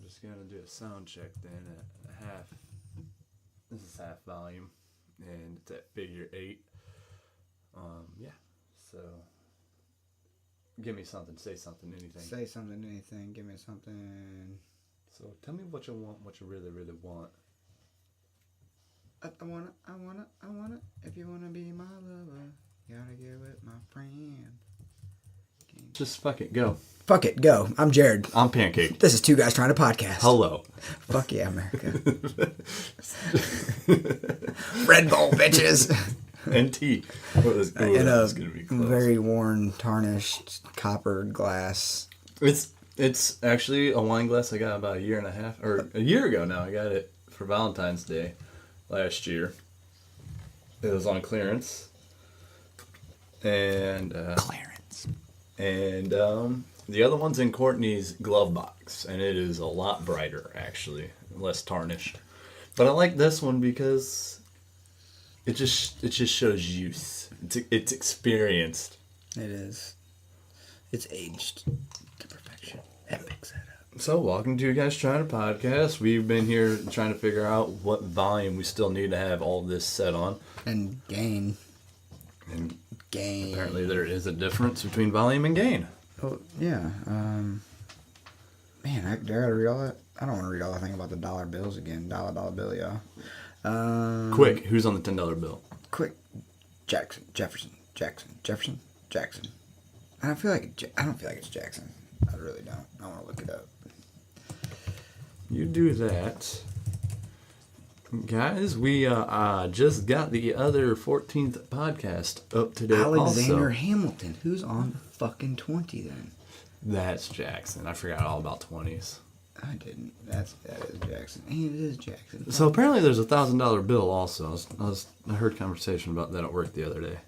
just gonna do a sound check then at half. This is half volume, and it's at figure 8. Yeah. So, give me something. Say something. Anything. Say something. Anything. Give me something. So tell me what you want. What you really, really want. I wanna. If you wanna be my lover, gotta get with my friend. Just fuck it. Go. Fuck it. Go. I'm Jared. I'm Pancake. This is Two Guys Trying to Podcast. Hello. Fuck yeah, America. Red Bull, bitches. And tea. In a very worn, tarnished, coppered glass. It's actually a wine glass I got about a year and a half, or a year ago now. I got it for Valentine's Day last year. It was on clearance. And the other one's in Courtney's glove box, and it is a lot brighter, actually, less tarnished. But I like this one because it just shows use. It's experienced. It is. It's aged to perfection. Epic setup. So, welcome to You Guys Trying to Podcast. We've been here trying to figure out what volume we still need to have all this set on. And gain. Apparently there is a difference between volume and gain. Oh, yeah. Man, I gotta read all that. I don't want to read all that thing about the dollar bills again. Dollar bill, y'all. Quick, who's on the $10 bill? Quick. Jefferson. I don't feel like it's Jackson. I really don't. I want to look it up. You do that. Guys, we just got the other 14th podcast up today. Alexander Hamilton. Who's on the fucking 20 then? That's Jackson. I forgot all about 20s. I didn't. That is Jackson. And it is Jackson. So apparently there's a $1,000 bill also. I heard conversation about that at work the other day.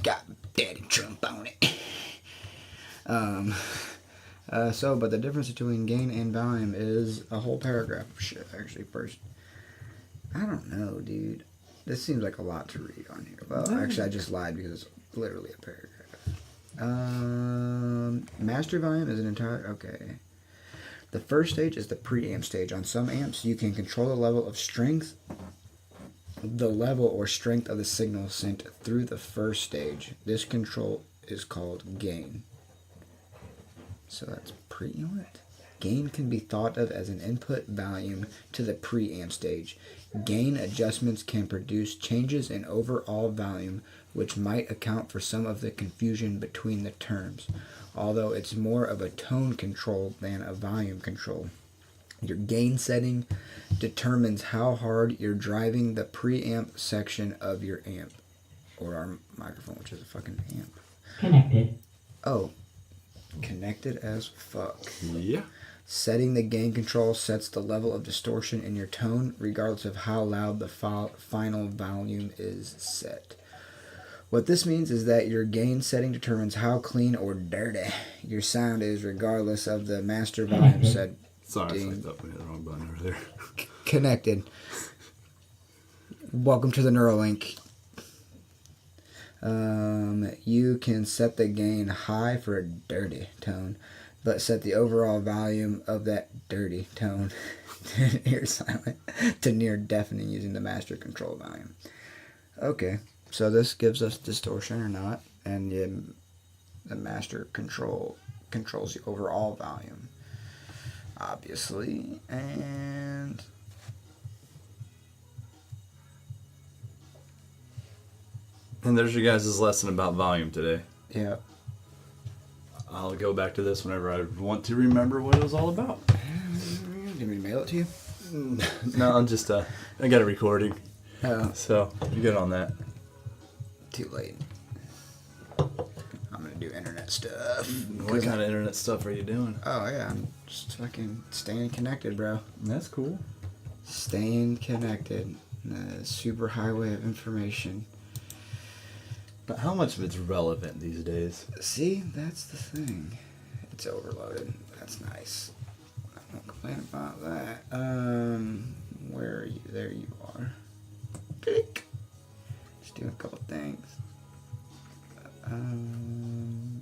Got Daddy Trump on it. But the difference between gain and volume is a whole paragraph of shit, actually, first. I don't know, dude. This seems like a lot to read on here. Well, actually, I just lied because it's literally a paragraph. Master volume is an entire... Okay. The first stage is the preamp stage. On some amps, you can control the level or strength of the signal sent through the first stage. This control is called gain. So that's preamp. Gain can be thought of as an input volume to the preamp stage. Gain adjustments can produce changes in overall volume, which might account for some of the confusion between the terms, although it's more of a tone control than a volume control. Your gain setting determines how hard you're driving the preamp section of your amp, or our microphone, which is a fucking amp. Connected. Oh, connected as fuck. Yeah. Setting the gain control sets the level of distortion in your tone, regardless of how loud the final volume is set. What this means is that your gain setting determines how clean or dirty your sound is, regardless of the master volume set. Sorry, I fucked up. We hit the wrong button over there. Connected. Welcome to the Neuralink. You can set the gain high for a dirty tone, but set the overall volume of that dirty tone to near deafening using the master control volume. Okay, so this gives us distortion or not, and the master control controls the overall volume, obviously, and there's your guys' lesson about volume today. yeah. I'll go back to this whenever I want to remember what it was all about. Do you want me to mail it to you? No, I'm just, I got a recording. Oh. So, you get on that. Too late. I'm gonna do internet stuff. What kind of internet stuff are you doing? Oh, yeah. I'm just fucking staying connected, bro. That's cool. Staying connected. The super highway of information. But how much of it's relevant these days? See, that's the thing. It's overloaded. That's nice. I won't complain about that. Where are you? There you are. Click. Just doing a couple things.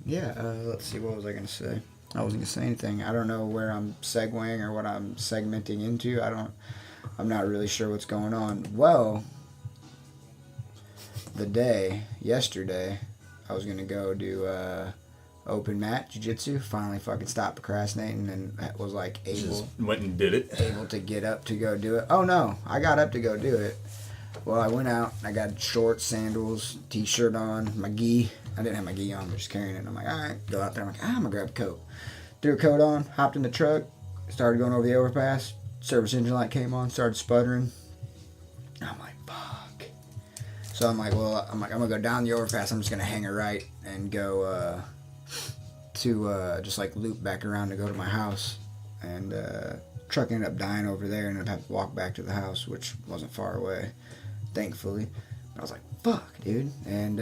Let's see. What was I gonna say? I wasn't gonna say anything. I don't know where I'm segueing or what I'm segmenting into. I'm not really sure what's going on. Well, yesterday, I was gonna go do open mat jiu-jitsu. Finally fucking stopped procrastinating and was like Just went and did it. able to get up to go do it. Oh no, I got up to go do it. Well, I went out. I got shorts, sandals, t-shirt on, my gi. I didn't have my gi on, but just carrying it. I'm like, all right, go out there. I'm like, I'm gonna grab a coat. Threw a coat on, hopped in the truck, started going over the overpass. Service engine light came on, started sputtering. I'm like, fuck. So I'm like, I'm gonna go down the overpass. I'm just gonna hang a right and go to just like loop back around to go to my house. And truck ended up dying over there, and I'd have to walk back to the house, which wasn't far away, thankfully. I was like, fuck, dude. And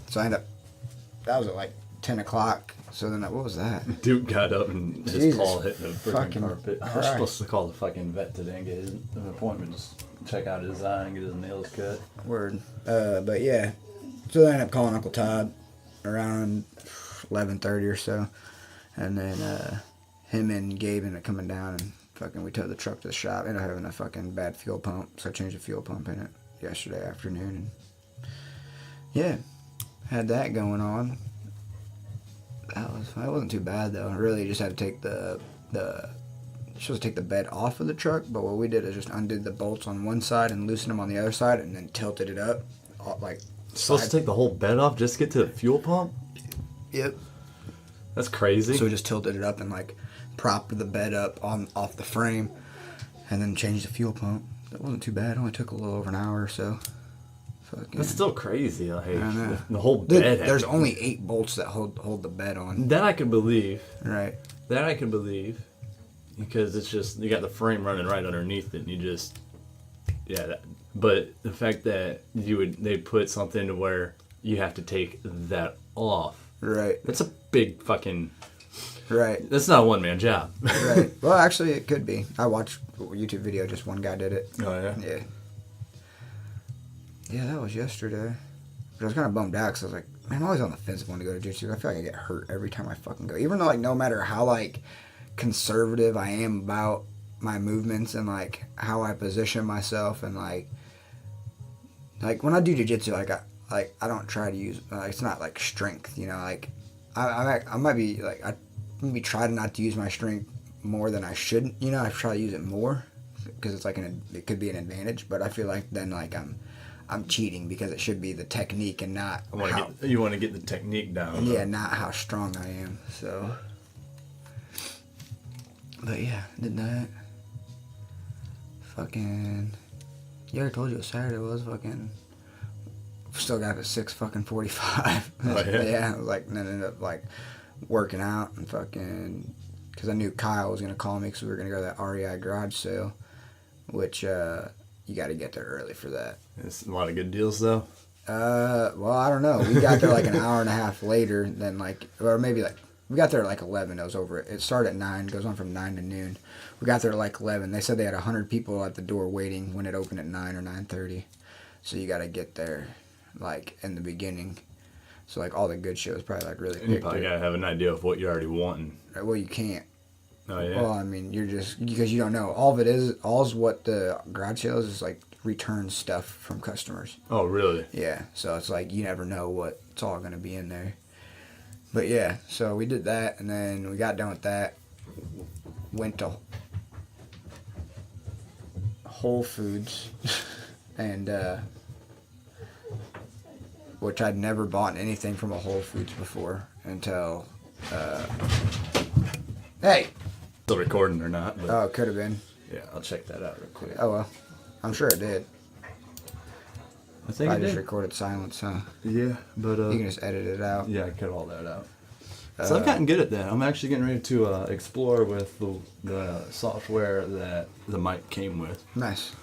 so I ended up, that was at like 10 o'clock. So then, what was that? Dude got up and his Jesus paw hit the freaking carpet. I was Christ. supposed to call the fucking vet today and get an appointment, just check out his eye and get his nails cut. Word. But yeah. So I ended up calling Uncle Todd around 11:30 or so. And then him and Gabe ended up coming down and fucking we towed the truck to the shop. Ended up having a fucking bad fuel pump. So I changed the fuel pump in it yesterday afternoon. And yeah. Had that going on. That wasn't too bad though. I really just had to take supposed to take the bed off of the truck, but what we did is just undid the bolts on one side and loosened them on the other side, and then tilted it up, like. Supposed to take the whole bed off just to get to the fuel pump? Yep. That's crazy. So we just tilted it up and like propped the bed up off the frame, and then changed the fuel pump. That wasn't too bad. It only took a little over an hour or so. Fucking. That's still crazy. Like, I know. the whole bed. There's only 8 bolts that hold the bed on. That I can believe. Right. That I can believe. Because it's just, you got the frame running right underneath it, and you just, but the fact that they put something to where you have to take that off. Right. That's a big fucking. Right. That's not a one-man job. Right. Well, actually, it could be. I watched a YouTube video, just one guy did it. Oh, yeah? Yeah. Yeah, that was yesterday. But I was kind of bummed out because I was like, man, I'm always on the fence of wanting to go to jiu-jitsu. I feel like I get hurt every time I fucking go. Even though, like, no matter how, like, conservative I am about my movements and, like, how I position myself and, like when I do jiu-jitsu, I don't try to use, it's not, like, strength, you know, like, I might be, like, I maybe try to not to use my strength more than I should, you know, I try to use it more because it's, like, it could be an advantage, but I feel like then, like, I'm cheating because it should be the technique and not you want to get the technique down. Yeah, not how strong I am. So, but yeah, did that. Fucking, yeah, I told you what Saturday was. Fucking, still got up at 6:45. Oh, yeah? Yeah, like, and then ended up like working out and fucking, because I knew Kyle was gonna call me because we were gonna go to that REI garage sale, which you got to get there early for that. It's a lot of good deals, though. Well, I don't know. We got there like an hour and a half later than like, or maybe like, we got there at like 11. It was over. It started at 9, goes on from 9 to noon. We got there at like 11. They said they had 100 people at the door waiting when it opened at 9 or 9:30. So you got to get there like in the beginning. So like all the good shows probably like really You probably got to have an idea of what you're already wanting. Well, you can't. Oh, yeah? Well, I mean, you're just, because you don't know. All's what the garage sales is like return stuff from customers. Oh, really? Yeah, so it's like you never know what's all going to be in there. But yeah, so we did that, and then we got done with that. Went to Whole Foods, and which I'd never bought anything from a Whole Foods before until. Hey! Still recording or not? But Oh, it could have been. yeah, I'll check that out real quick. Oh well, I'm sure it did. I think I it just did. recorded silence, huh? Yeah, but You can just edit it out. yeah, I cut all that out. So I've gotten good at that. I'm actually getting ready to explore with the software that the mic came with. Nice.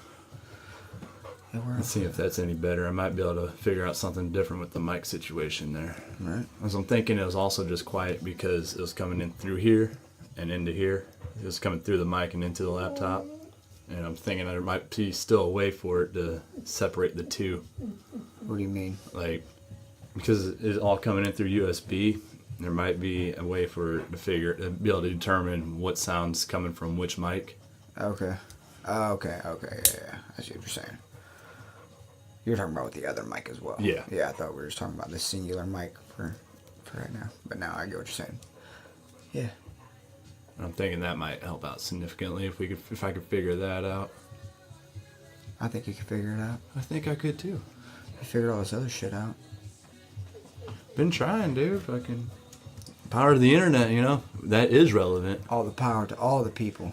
Yeah, Let's see if that's any better. I might be able to figure out something different with the mic situation there. right. As I'm thinking, it was also just quiet because it was coming in through here and into here. It was coming through the mic and into the laptop. And I'm thinking there might be still a way for it to separate the two. What do you mean? Like, because it's all coming in through USB, There might be a way to be able to determine what sound's coming from which mic. Okay. Yeah. I see what you're saying. You're talking about with the other mic as well. Yeah. Yeah, I thought we were just talking about the singular mic for right now. But now I get what you're saying. Yeah. I'm thinking that might help out significantly if I could figure that out. I think you can figure it out. I think I could too. You figured all this other shit out. Been trying, dude. Fucking power of the internet, that is relevant. All the power to all the people.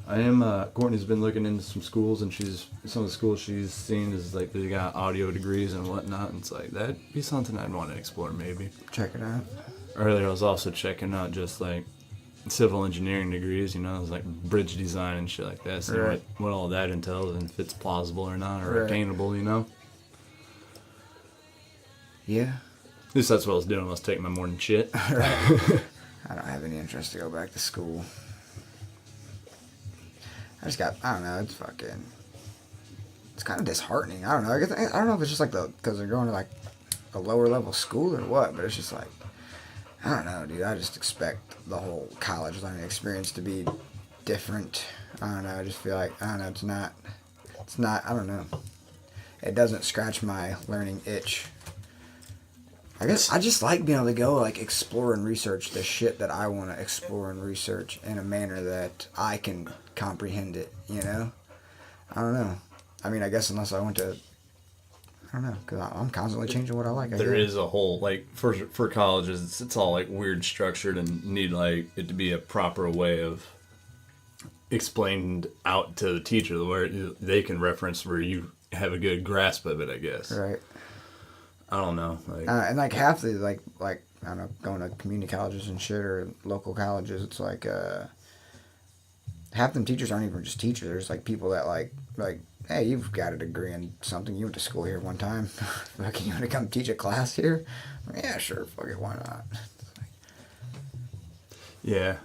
Courtney's been looking into some schools, and some of the schools she's seen is like they got audio degrees and whatnot, and it's like that'd be something I'd want to explore maybe. Check it out. Earlier, I was also checking out just like civil engineering degrees, it's like bridge design and shit like that. So right. what all that entails and if it's plausible or not or right. attainable, Yeah. At least that's what I was doing. I was taking my morning shit. Right. I don't have any interest to go back to school. I don't know, it's kind of disheartening. I don't know. I don't know if it's just like because they're going to like a lower level school or what, but it's just like, I don't know, dude. I just expect the whole college learning experience to be different. I don't know. I just feel like, I don't know, it's not, I don't know. It doesn't scratch my learning itch. I guess I just like being able to go like explore and research the shit that I want to explore and research in a manner that I can comprehend it, I don't know. I mean, I guess unless I went to, I don't know, because I'm constantly changing what I like. There is a whole, like, for colleges, it's all, like, weird structured and need, like, it to be a proper way of explained out to the teacher where they can reference where you have a good grasp of it, I guess. Right. I don't know. And, like, half the, like, I don't know, going to community colleges and shit or local colleges, it's like, half them teachers aren't even just teachers. There's, like, people that, like, hey, you've got a degree in something. You went to school here one time. Fucking, you want to come teach a class here? Yeah, sure. Fuck it. Why not? Yeah.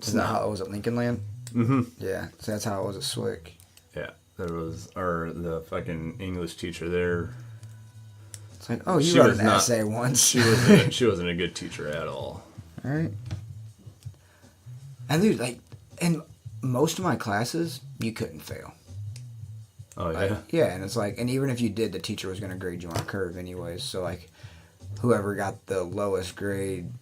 Isn't that how it was at Lincoln Land? Mm-hmm. Yeah. So that's how it was at Swick. Yeah. The fucking English teacher there. It's like, oh, you wrote an essay once. She wasn't a good teacher at all. All right. And dude, like, in most of my classes, you couldn't fail. Oh, yeah? Yeah, and it's like, and even if you did, the teacher was going to grade you on a curve anyways. So, like, whoever got the lowest grade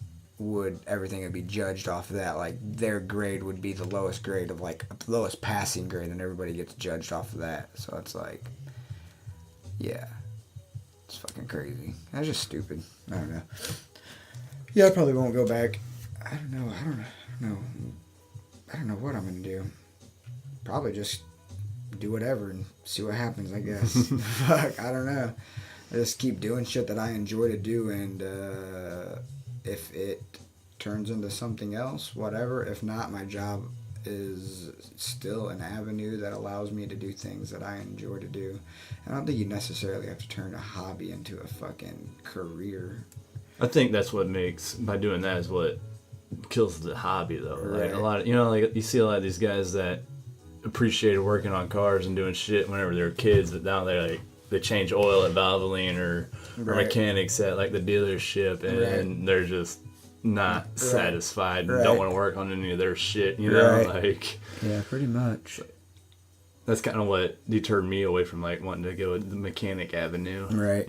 everything would be judged off of that. Like, their grade would be the lowest grade of, like, the lowest passing grade, and everybody gets judged off of that. So it's like, yeah. It's fucking crazy. That's just stupid. I don't know. Yeah, I probably won't go back. I don't know what I'm going to do. Probably just do whatever and see what happens, I guess. Fuck, I don't know. I just keep doing shit that I enjoy to do, and if it turns into something else, whatever. If not, my job is still an avenue that allows me to do things that I enjoy to do. I don't think you necessarily have to turn a hobby into a fucking career. I think that's what by doing that is what kills the hobby, though. Right. Like a lot of, like you see a lot of these guys that appreciated working on cars and doing shit whenever they were kids, but now they change oil at Valvoline or mechanics at like the dealership, and they're just not satisfied and don't want to work on any of their shit, like. Yeah, pretty much. That's kind of what deterred me away from like wanting to go the mechanic avenue, right?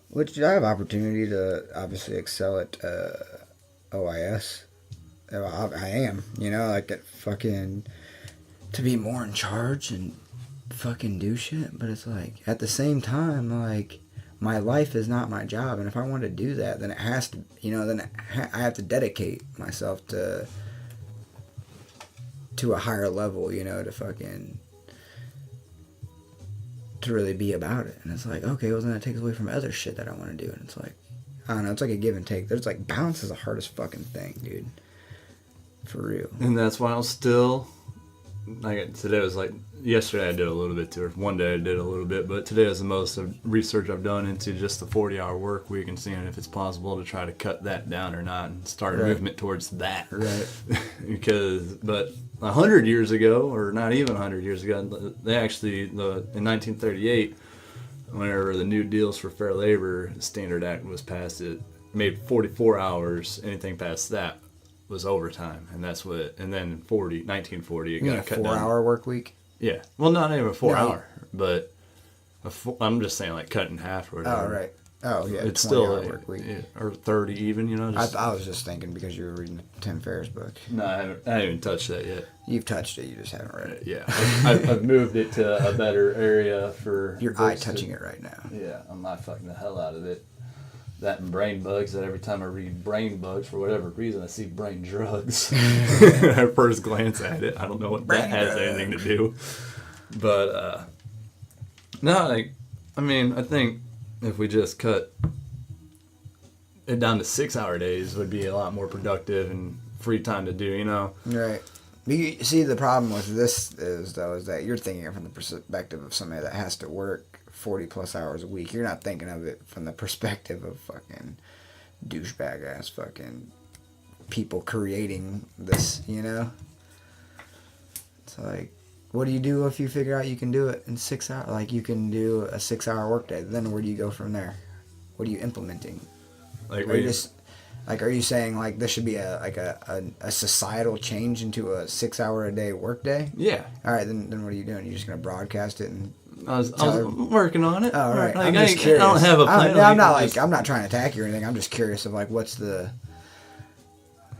Which I have opportunity to obviously excel at OIS. I am, like at fucking to be more in charge and fucking do shit. But it's like at the same time, like my life is not my job, and if I want to do that, then it has to, then I have to dedicate myself to a higher level, to fucking to really be about it. And it's like, okay, well then that takes away from other shit that I want to do, and it's like, I don't know, it's like a give and take. There's like balance is the hardest fucking thing, dude. For real. And that's why I'll still, like today was like, yesterday I did a little bit too, or one day I did a little bit, but today was the most research I've done into just the 40-hour work week and seeing if it's possible to try to cut that down or not and start a movement towards that. Right. But 100 years ago, or not even 100 years ago, they actually, in 1938, whenever the new deals for fair labor standard act was passed, it made 44 hours. Anything past that was overtime, and that's what. And then in 1940, it You mean got a cut down. 4-hour work week? Yeah, well, not even a 4 No. hour, but I'm just saying like cut in half or whatever. Oh, right. Oh, yeah. It's still 20-hour like, work week. yeah, or 30 even, you know. Just, I was just thinking because you were reading the Tim Ferriss book. no, I haven't even touched that yet. You've touched it, you just haven't read it. Yeah, I've moved it to a better area for. You're eye-touching it right now. Yeah, I'm not fucking the hell out of it. That and brain bugs. That every time I read brain bugs, for whatever reason, I see brain drugs. At first glance at it, I don't know what Brain that has drugs. anything to do. But no, like, I mean, I think if we just cut it down to 6-hour days, would be a lot more productive and free time to do. You know. Right. But you see, the problem with this is that you're thinking it from the perspective of somebody that has to work 40-plus hours a week. You're not thinking of it from the perspective of fucking douchebag-ass fucking people creating this, you know? It's like, what do you do if you figure out you can do it in 6 hours? Like, you can do a 6-hour workday. Then where do you go from there? What are you implementing? Like, Are you just... Like, are you saying, like, this should be a societal change into a 6-hour-a-day workday? yeah. All right, then what are you doing? You're just going to broadcast it and... I was working on it. Oh, right. Like, I'm just curious. I don't have a plan. I'm not trying to attack you or anything. I'm just curious of, like, what's the...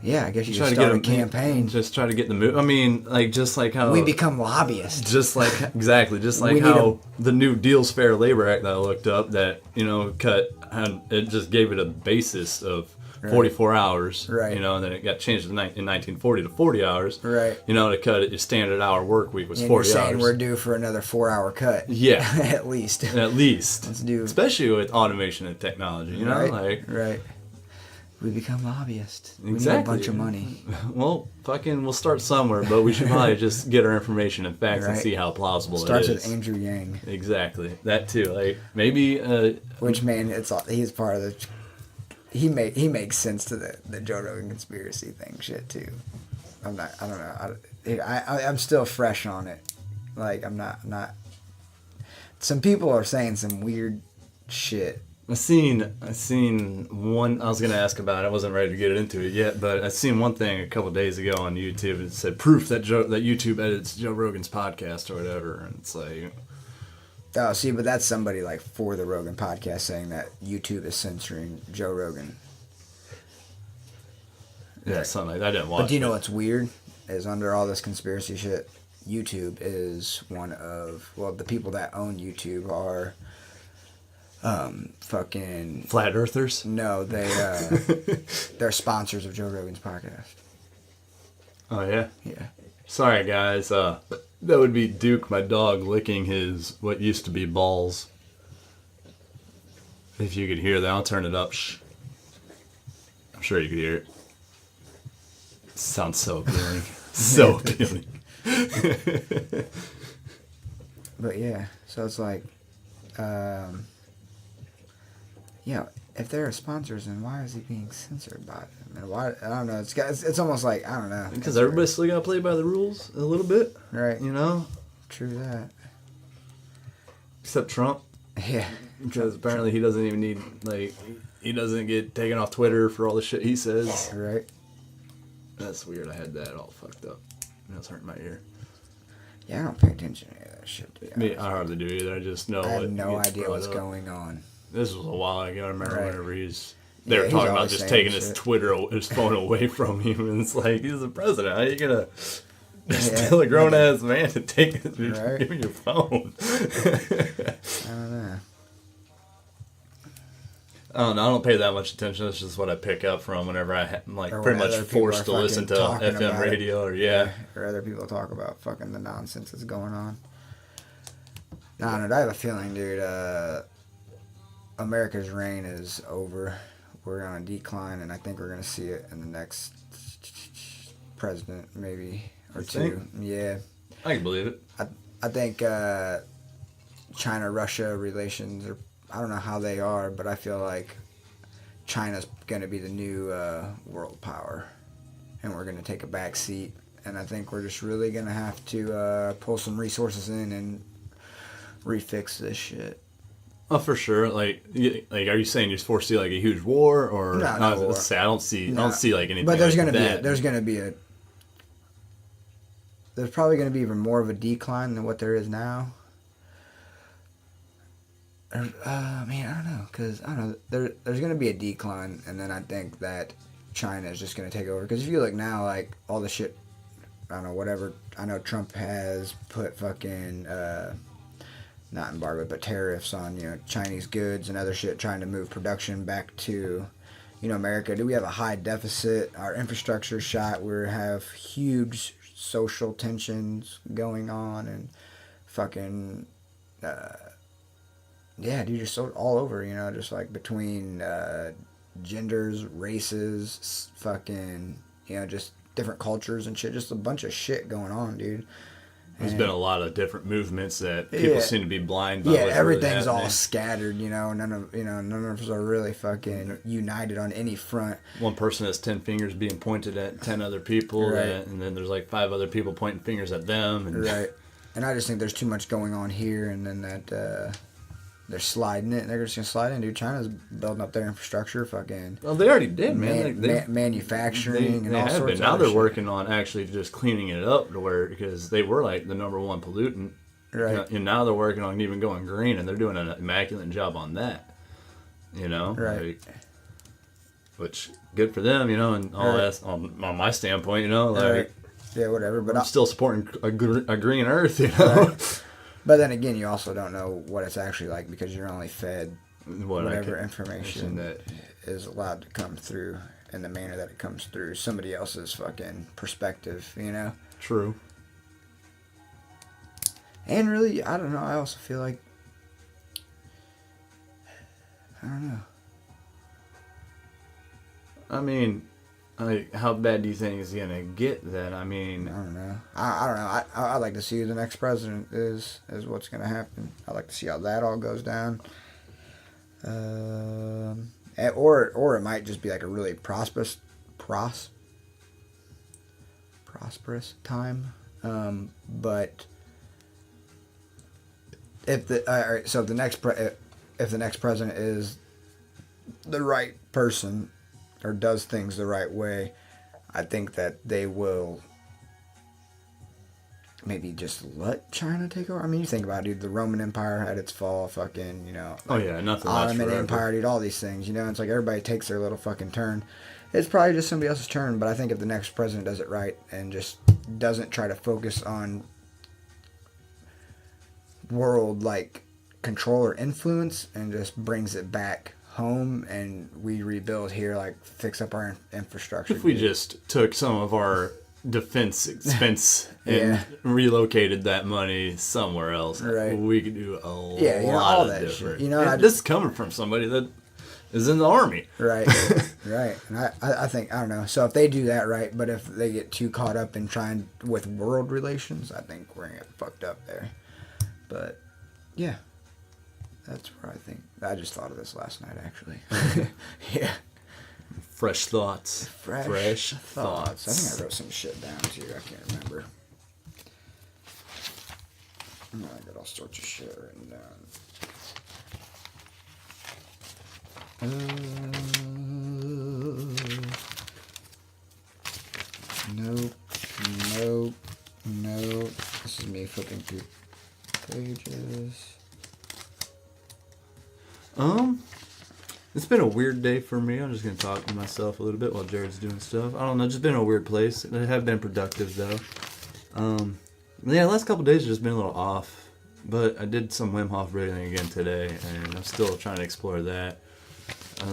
Yeah, I guess you should start a campaign. Just try to get the move. I mean, like, just like how... We become lobbyists. Just like, exactly. Just like how the new Deals Fair Labor Act that I looked up that, you know, it just gave it a basis of 44 hours, Right. you know, and then it got changed in 1940 to 40 hours. Right. You know, to cut it, your standard hour work week was And 40 you're saying hours. we're due for another 4-hour cut. Yeah. At least. At least. Let's do... Especially with automation and technology, you know? Right, Like, right. We become lobbyists. We exactly. need a bunch of money. Well, fucking, we'll start somewhere, but we should probably just get our information and facts and Right. see how plausible Starts it with is. Andrew Yang. Exactly. That too. Like, maybe... Which, man, he's part of the... He makes sense to the Joe Rogan conspiracy thing shit too. I don't know. I'm still fresh on it. Like, I'm not. Some people are saying some weird shit. I seen one. I was gonna ask about it. I wasn't ready to get into it yet, but I seen one thing a couple days ago on YouTube. It said proof that YouTube edits Joe Rogan's podcast or whatever, and it's like, Oh, see, but that's somebody like for the Rogan podcast saying that YouTube is censoring Joe Rogan. yeah, something like that. I didn't watch. But do you know it. what's weird? Is under all this conspiracy shit, YouTube is one of the people that own YouTube are fucking Flat Earthers? no, they're sponsors of Joe Rogan's podcast. Oh yeah. Yeah. Sorry guys. That would be Duke, my dog, licking his what used to be balls. If you could hear that, I'll turn it up. Shh. I'm sure you could hear it. Sounds so appealing. So appealing. But yeah, so it's like, if they're sponsors, then why is he being censored by them? And why? I don't know. It's almost like I don't know. Because everybody's still got to play by the rules a little bit. Right. You know? True that. Except Trump. Yeah. Because apparently he doesn't even need, like, he doesn't get taken off Twitter for all the shit he says. Right. That's weird. I had that all fucked up. That was hurting my ear. Yeah, I don't pay attention to any of that shit. To be Me, honest. I hardly do either. I just know. I have what no gets idea brought what's up. going on. This was a while ago. I remember Right. whenever they Yeah, were he's talking about always just saying taking his shit. his phone away from him, and it's like he's the president. How are you gonna Yeah. tell a grown ass man to take Right. give me your phone? I don't know. I don't know. I don't pay that much attention. That's just what I pick up from whenever I'm like Or pretty when much other people forced are to listen to fucking talking FM about it. radio or yeah. Or other people talk about fucking the nonsense that's going on. I don't know. I have a feeling, dude. America's reign is over. We're on a decline, and I think we're gonna see it in the next president, maybe or You two. think? Yeah, I can believe it. I think China-Russia relations are. I don't know how they are, but I feel like China's gonna be the new world power, and we're gonna take a back seat. And I think we're just really gonna have to pull some resources in and refix this shit. Oh, for sure. Like, are you saying you foresee like a huge war, or No, I war. say I don't see like anything. But there's like gonna that. there's probably gonna be even more of a decline than what there is now. Man, I don't know, cause I don't know. There's gonna be a decline, and then I think that China is just gonna take over. Because if you look now, like all the shit, I don't know, whatever. I know Trump has put fucking not embargo, but tariffs on Chinese goods and other shit, trying to move production back to America. Do we have a high deficit? Our infrastructure shot. We have huge social tensions going on, and fucking. Yeah, dude, just so all over, just like between genders, races, fucking, just different cultures and shit. Just a bunch of shit going on, dude. There's been a lot of different movements that people seem to be blind by. Yeah, what's everything's really all scattered, none of us are really fucking united on any front. One person has 10 fingers being pointed at 10 other people, Right. and then there's like 5 other people pointing fingers at them. And Right. And I just think there's too much going on here, and then that they're sliding it. They're just gonna slide in, dude. China's building up their infrastructure, fucking. Well, they already did, man. Manufacturing and all sorts. Now of they're shit. working on actually just cleaning it up to where, because they were like the number one pollutant, Right. And now they're working on even going green, and they're doing an immaculate job on that. Right. Like, which good for them, and all Right. that on my standpoint, like. Right. Yeah, whatever. But I'm still supporting a green earth, Right. But then again, you also don't know what it's actually like because you're only fed whatever information that is allowed to come through in the manner that it comes through. Somebody else's fucking perspective, True. And really, I don't know. I also feel like I don't know. I mean, how bad do you think it's gonna get then? I mean, I don't know. I don't know. I'd like to see who the next president is what's going to happen. I'd like to see how that all goes down. Or it might just be like a really prosperous time. But if the next president is the right person or does things the right way, I think that they will maybe just let China take over. I mean, you think about it, dude. The Roman Empire had its fall, fucking, oh yeah, nothing lasts Ottoman forever. Empire, dude. All these things, It's like everybody takes their little fucking turn. It's probably just somebody else's turn, but I think if the next president does it right and just doesn't try to focus on world like control or influence and just brings it back home and we rebuild here, like fix up our infrastructure. If we just took some of our defense expense and relocated that money somewhere else, Right. we could do a all lot of that different. shit. And this is coming from somebody that is in the army. Right, right. And I think, I don't know. So if they do that right, but if they get too caught up in trying with world relations, I think we're going to get fucked up there. But, yeah. That's where I think. I just thought of this last night, actually. Yeah. Fresh thoughts. Fresh thoughts. I think I wrote some shit down, too. I can't remember. I got all sorts of shit written down. Nope. This is me flipping through pages. It's been a weird day for me. I'm just gonna talk to myself a little bit while Jared's doing stuff. I don't know, just been a weird place. They have been productive though. Yeah, the last couple of days have just been a little off. But I did some Wim Hof breathing again today, and I'm still trying to explore that.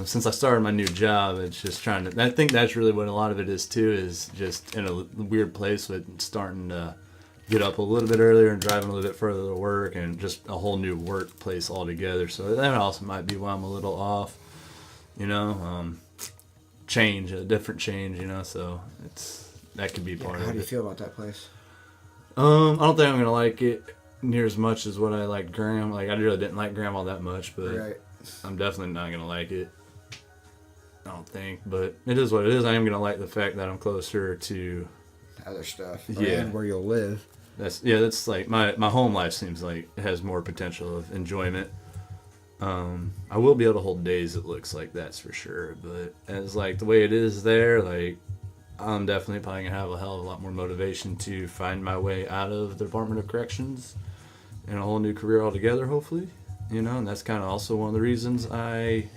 Since I started my new job, it's just trying to. I think that's really what a lot of it is too. Is just in a weird place with starting to get up a little bit earlier and driving a little bit further to work, and just a whole new workplace altogether. So that also might be why I'm a little off. Change, a different change. So that could be part of it. How do you feel about that place? I don't think I'm gonna like it near as much as what I liked Graham. Like, I really didn't like Graham all that much, but Right. I'm definitely not gonna like it. I don't think, but it is what it is. I am gonna like the fact that I'm closer to Other stuff. Yeah. And where you'll live. that's like my home life seems like it has more potential of enjoyment. I will be able to hold days, it looks like, that's for sure. But as like the way it is there, like I'm definitely probably gonna have a hell of a lot more motivation to find my way out of the Department of Corrections and a whole new career altogether, hopefully. And that's kind of also one of the reasons I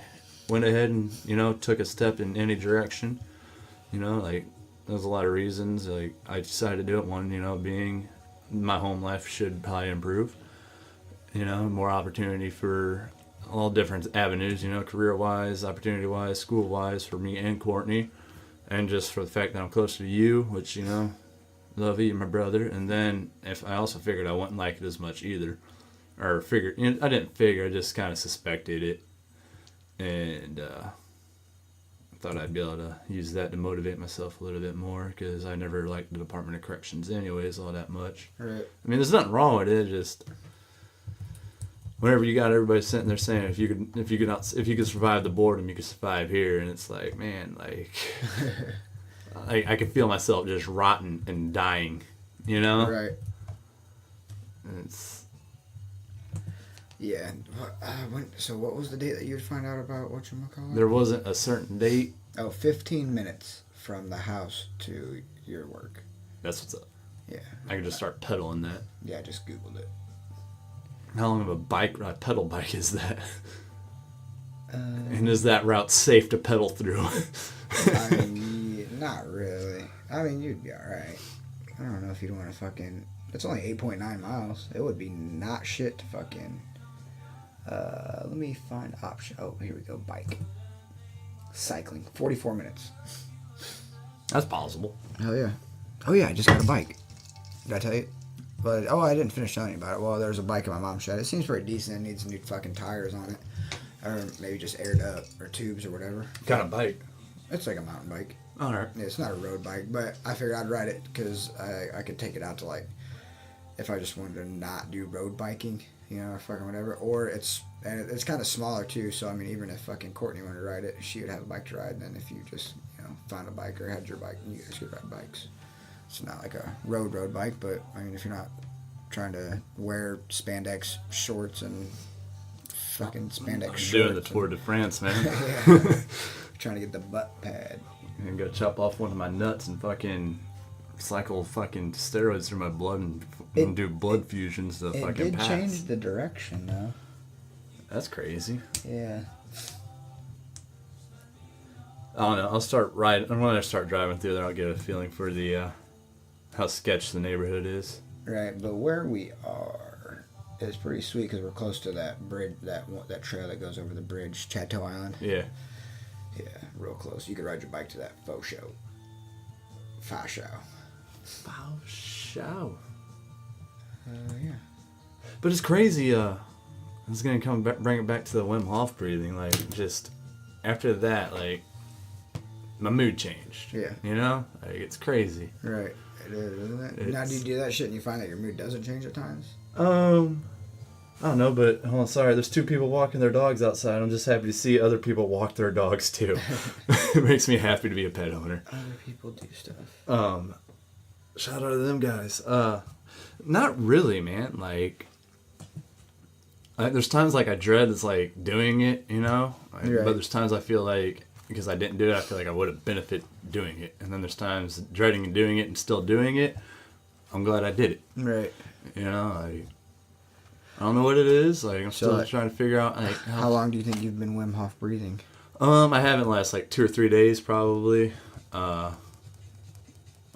went ahead and took a step in any direction. Like there's a lot of reasons. Like I decided to do it. One, being my home life should probably improve. More opportunity for all different avenues, career-wise, opportunity-wise, school-wise for me and Courtney. And just for the fact that I'm closer to you, which, love you, my brother. And then if I also figured I wouldn't like it as much either. Or figured, I didn't figure, I just kind of suspected it. And I thought I'd be able to use that to motivate myself a little bit more because I never liked the Department of Corrections anyways all that much. Right. I mean, there's nothing wrong with it, just... Whenever you got everybody sitting there saying if you could survive the boredom, you could survive here, and it's like, man, like I could feel myself just rotting and dying, Right. And it's Yeah. So what was the date that you'd find out about whatchamacallit? There wasn't a certain date. Oh, 15 minutes from the house to your work. That's what's up. Yeah. I could just start pedaling that. Yeah, I just Googled it. How long of a pedal bike is that? And is that route safe to pedal through? I mean, not really. I mean, you'd be alright. I don't know if you'd want to fucking... It's only 8.9 miles. It would be not shit to fucking... let me find option. Oh, here we go. Bike. Cycling. 44 minutes. That's possible. Hell yeah. Oh yeah, I just got a bike. Did I tell you? But, I didn't finish telling you about it. Well, there's a bike in my mom's shed. It seems pretty decent. It needs new fucking tires on it. Or maybe just aired up. Or tubes or whatever. What kind of bike? It's like a mountain bike. Alright. Yeah, it's not a road bike, but I figured I'd ride it because I could take it out to, like, if I just wanted to not do road biking, or fucking whatever. Or it's kind of smaller, too. So, I mean, even if fucking Courtney wanted to ride it, she would have a bike to ride. And then if you just, found a bike or had your bike, you guys could ride bikes. It's not like a road bike, but I mean, if you're not trying to wear spandex shorts and fucking spandex shorts. Doing the Tour de France, man. Yeah. Trying to get the butt pad. And go chop off one of my nuts and fucking cycle fucking steroids through my blood and do blood fusions to fucking It did pass. change the direction, though. That's crazy. Yeah. I don't know. I'll start riding. When I start driving through there, I'll get a feeling for the how sketch the neighborhood is. Right, but where we are is pretty sweet because we're close to that bridge, that trail that goes over the bridge, Chateau Island. Yeah. Yeah, real close. You could ride your bike to that faux show. Yeah. But it's crazy. I was gonna bring it back to the Wim Hof breathing. Like, just after that, like, my mood changed. Yeah. Like, it's crazy. Right. It is, isn't it? Now, do you do that shit and you find that your mood doesn't change at times? I don't know, but hold on, sorry. There's two people walking their dogs outside. I'm just happy to see other people walk their dogs too. It makes me happy to be a pet owner. Other people do stuff. Shout out to them guys. Not really, man. Like there's times like I dread it's like doing it, Right. But there's times I feel like because I didn't do it, I feel like I would have benefited doing it. And then there's times dreading and doing it and still doing it. I'm glad I did it. Right. I don't know what it is. Like I'm still So, trying to figure out like how long do you think you've been Wim Hof breathing? I haven't last like 2 or 3 days probably. I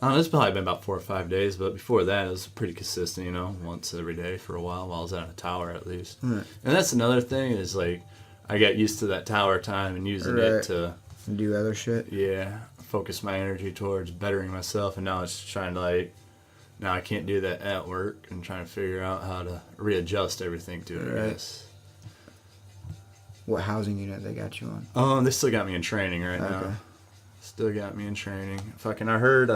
don't know, it's probably been about 4 or 5 days, but before that it was pretty consistent, once every day for a while I was at a tower at least. Right. And that's another thing is like I got used to that tower time and using it to do other shit. Yeah, focus my energy towards bettering myself, and now it's trying to like now I can't do that at work and trying to figure out how to readjust everything to it. I guess. What housing unit they got you on? They still got me in training right now. Still got me in training. Fucking, I heard.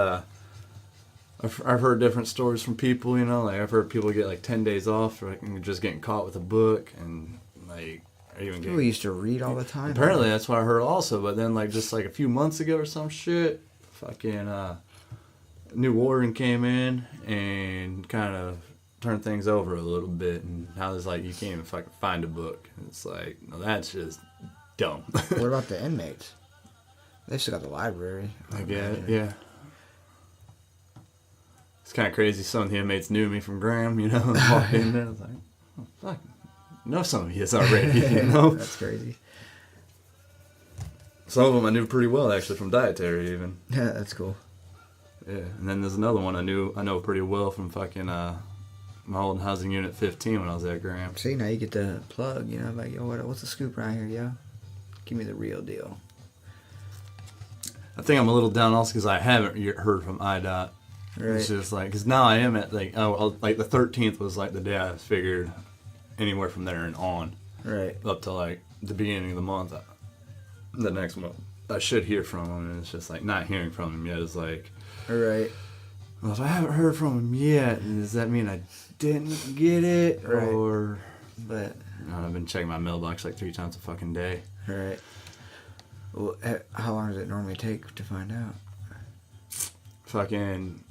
I've heard different stories from people. Like I've heard people get like 10 days off for like just getting caught with a book and like even People used to read all the time. Apparently that's what I heard also. But then like just like a few months ago or some shit, fucking new warden came in and kind of turn things over a little bit, and now it's like you can't even fucking find a book. It's like, no, that's just dumb. What about the inmates? They've still got the library. I get it, yeah. It's kind of crazy. Some of the inmates knew me from Graham, you know, and walked in there. I was like, oh, fuck. I know some of you already, you know? That's crazy. Some of them I knew pretty well, actually, from dietary, even. Yeah, that's cool. Yeah, and then there's another one I know pretty well from fucking my old housing unit 15 when I was at Graham. See, now you get the plug, you know, like, yo, what's the scoop right here, yo? Give me the real deal. I think I'm a little down also because I haven't heard from IDOT. Right. It's just like, because now I am at, like the 13th was like the day I figured anywhere from there and on. Right. Up to like the beginning of the month, the next month. I should hear from him, and it's just like not hearing from him yet is like, Right. well, if I haven't heard from him yet, does that mean I didn't get it? Right. Or, But, I've been checking my mailbox like 3 times a fucking day. right. Well, how long does it normally take to find out? Fucking,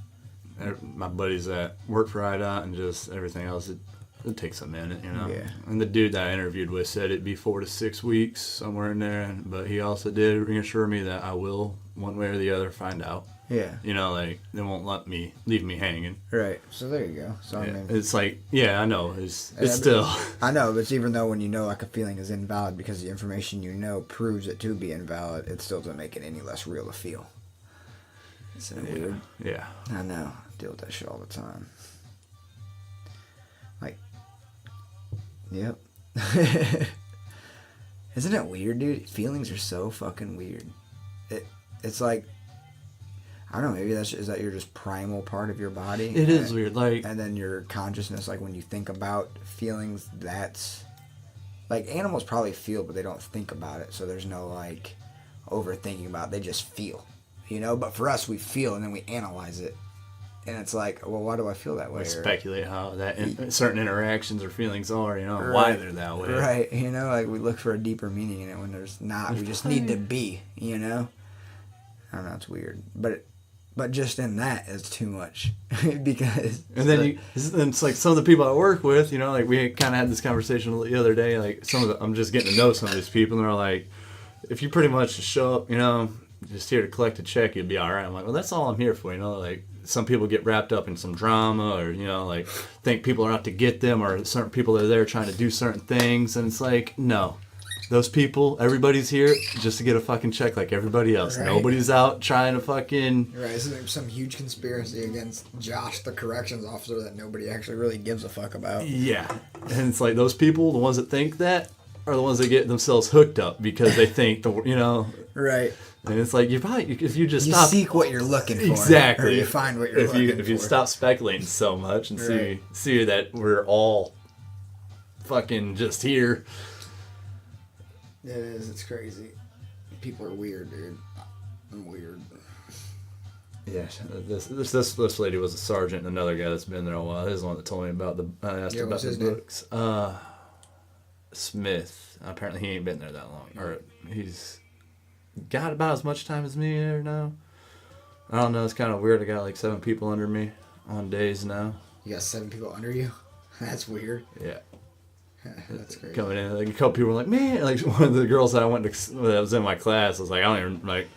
my buddies that work for IDOT and just everything else, it takes a minute, you know. Yeah. And the dude that I interviewed with said it'd be 4 to 6 weeks, somewhere in there. But he also did reassure me that I will, one way or the other, find out. Yeah. You know, like, they won't leave me hanging. Right. So there you go. So Yeah. I mean, It's like, yeah, I know. It's Yeah, still. I know, but it's even though when you know like a feeling is invalid because the information you know proves it to be invalid, it still doesn't make it any less real to feel. Isn't it weird? Yeah. I know. I deal with that shit all the time. Like, yep. Isn't it weird, dude? Feelings are so fucking weird. It's like, I don't know, maybe is that your just primal part of your body? It is weird. Like, And then your consciousness, like when you think about feelings, that's like animals probably feel, but they don't think about it. So there's no like overthinking about it. They just feel, you know. But for us, we feel and then we analyze it, and it's like, well, why do I feel that way? we speculate how that certain interactions or feelings are, you know, Right. why they're that way. Right, you know, like we look for a deeper meaning in it when there's not. We just need to be, you know. I don't know, it's weird, but just in that is too much because. And then it's like some of the people I work with, you know, like we kind of had this conversation the other day. Like I'm just getting to know some of these people, and they're like, if you pretty much just show up, you know, just here to collect a check, you'd be all right. I'm like, well, that's all I'm here for, you know. Like some people get wrapped up in some drama, or you know, like think people are out to get them, or certain people are there trying to do certain things, and it's like, no. Those people, everybody's here just to get a fucking check like everybody else. Right. Nobody's out trying to fucking... Right, isn't there some huge conspiracy against Josh, the corrections officer, that nobody actually really gives a fuck about? Yeah. And it's like those people, the ones that think that, are the ones that get themselves hooked up because they think, you know... Right. And it's like, if you just you stop... seek what you're looking for. Exactly. Or you find what you're looking for. If you stop speculating so much and Right. see that we're all fucking just here... It is. It's crazy. People are weird, dude. I'm weird. Yeah, this lady was a sergeant, and another guy that's been there a while. He's the one that told me about I asked about what's the his name? books. Smith. Apparently he ain't been there that long. Or he's got about as much time as me here now. I don't know, it's kind of weird. I got like 7 people under me on days now. You got 7 people under you? That's weird. Yeah. That's crazy. Coming in, like a couple people were like, man, like one of the girls that I went to, that was in my class, I was like, I don't even, like,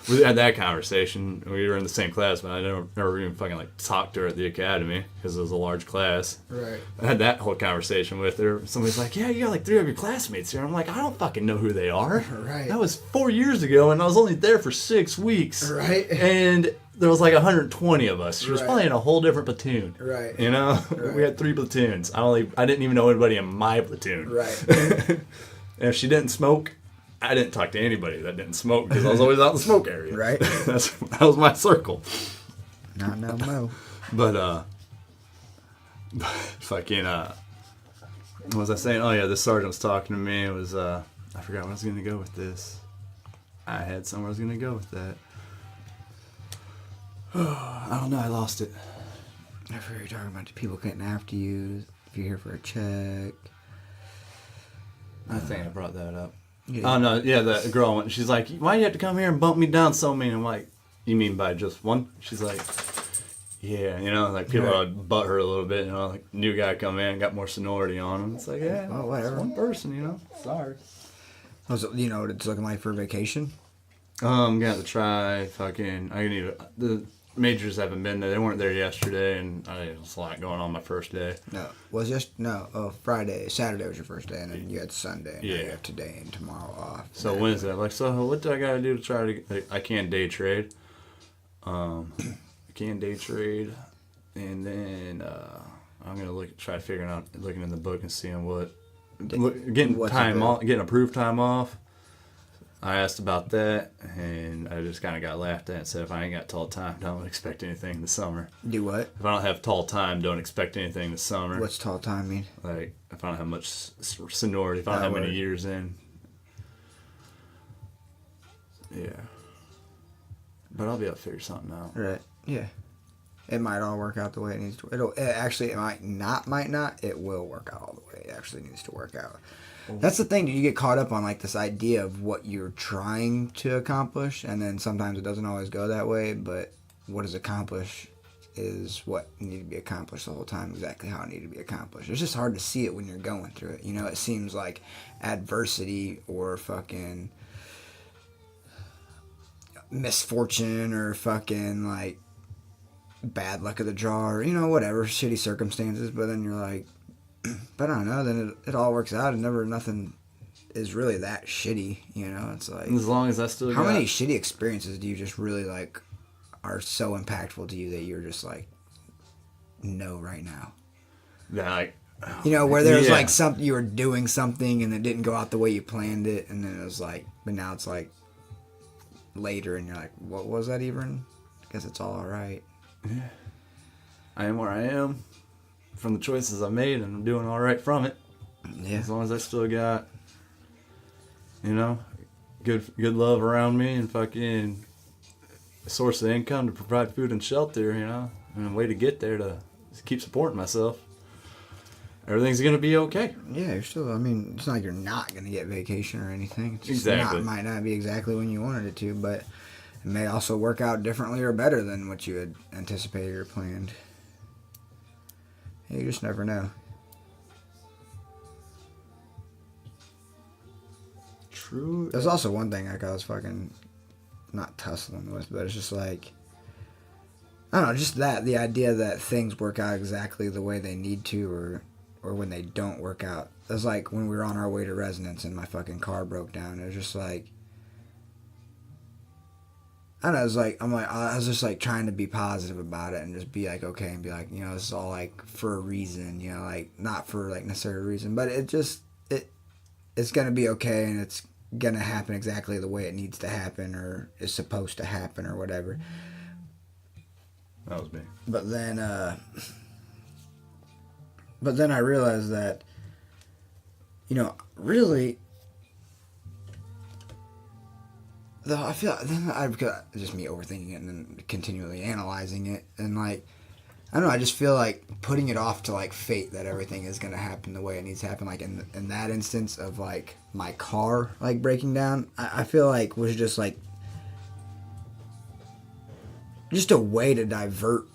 we had that conversation. We were in the same class, but I never even fucking like talked to her at the academy because it was a large class. Right. I had that whole conversation with her. Somebody's like, yeah, you got like 3 of your classmates here. I'm like, I don't fucking know who they are. Right. That was 4 years ago, and I was only there for 6 weeks. Right. And there was like 120 of us. She was Right. probably in a whole different platoon. Right. You know? Right. We had 3 platoons. I didn't even know anybody in my platoon. Right. And if she didn't smoke, I didn't talk to anybody that didn't smoke because I was always out in the smoke area. Right. That was my circle. Not no mo. But fucking what was I saying? Oh yeah, this sergeant was talking to me. It was I forgot where I was gonna go with this. I had somewhere I was gonna go with that. I don't know. I lost it. I forgot you're talking about the people getting after you. If you're here for a check. I think I brought that up. Yeah. Oh no, yeah, the girl went. She's like, "Why do you have to come here and bump me down so mean?" I'm like, "You mean by just one?" She's like, Yeah, like people would butt her a little bit, like new guy come in, got more seniority on him. It's like, yeah, well, whatever. It's one person, Sorry. You know what it's looking like for vacation? I'm gonna have to try the majors haven't been there. They weren't there yesterday, and I had a lot going on my first day. Friday, Saturday was your first day, and then you had Sunday, and yeah, you have today and tomorrow off. So Wednesday, I'm like, so what do I gotta do to try to? I can't day trade. I can day trade, and then I'm gonna looking in the book and seeing getting approved time off. I asked about that, and I just kind of got laughed at and said, if I ain't got tall time, don't expect anything this summer. Do what? If I don't have tall time, don't expect anything this summer. What's tall time mean? Like, if I don't have much seniority, if I don't have many years in. Yeah. But I'll be able to figure something out. Right. Yeah. It might all work out the way it needs to. It might not. It will work out all the way it actually needs to work out. That's the thing. You get caught up on like this idea of what you're trying to accomplish, and then sometimes it doesn't always go that way. But what is accomplished is what needed to be accomplished the whole time, exactly how it needed to be accomplished. It's just hard to see it when you're going through it. It seems like adversity or fucking misfortune or fucking like bad luck of the draw or whatever shitty circumstances, but then you're like, but I don't know, then it all works out and nothing is really that shitty. It's like, as long as I still how many shitty experiences do you just really like are so impactful to you that you're just like, no, right now? Yeah, like, where there's like something, you were doing something and it didn't go out the way you planned it, and then it was like, but now it's like later and you're like, what was that even? I guess it's all right. Yeah. I am where I am from the choices I made, and I'm doing all right from it. Yeah. As long as I still got, good love around me and fucking a source of income to provide food and shelter, and a way to get there to keep supporting myself. Everything's gonna be okay. Yeah, you're still. I mean, it's not like you're not gonna get vacation or anything. It's just exactly. Might not be exactly when you wanted it to, but it may also work out differently or better than what you had anticipated or planned. You just never know. True. There's also one thing I was fucking not tussling with, but it's just like, I don't know, just the idea that things work out exactly the way they need to, or when they don't work out. It was like when we were on our way to Resonance and my fucking car broke down. It was just like, I don't know, I was just like trying to be positive about it and just be like, okay, and be like, this is all like for a reason, like not for like necessarily a reason, but it's going to be okay, and it's going to happen exactly the way it needs to happen or is supposed to happen or whatever. That was me. But then I realized that, really, I feel then I've got just me overthinking it and then continually analyzing it, and like, I don't know, I just feel like putting it off to like fate that everything is gonna happen the way it needs to happen. Like in that instance of like my car like breaking down, I feel like was just like just a way to divert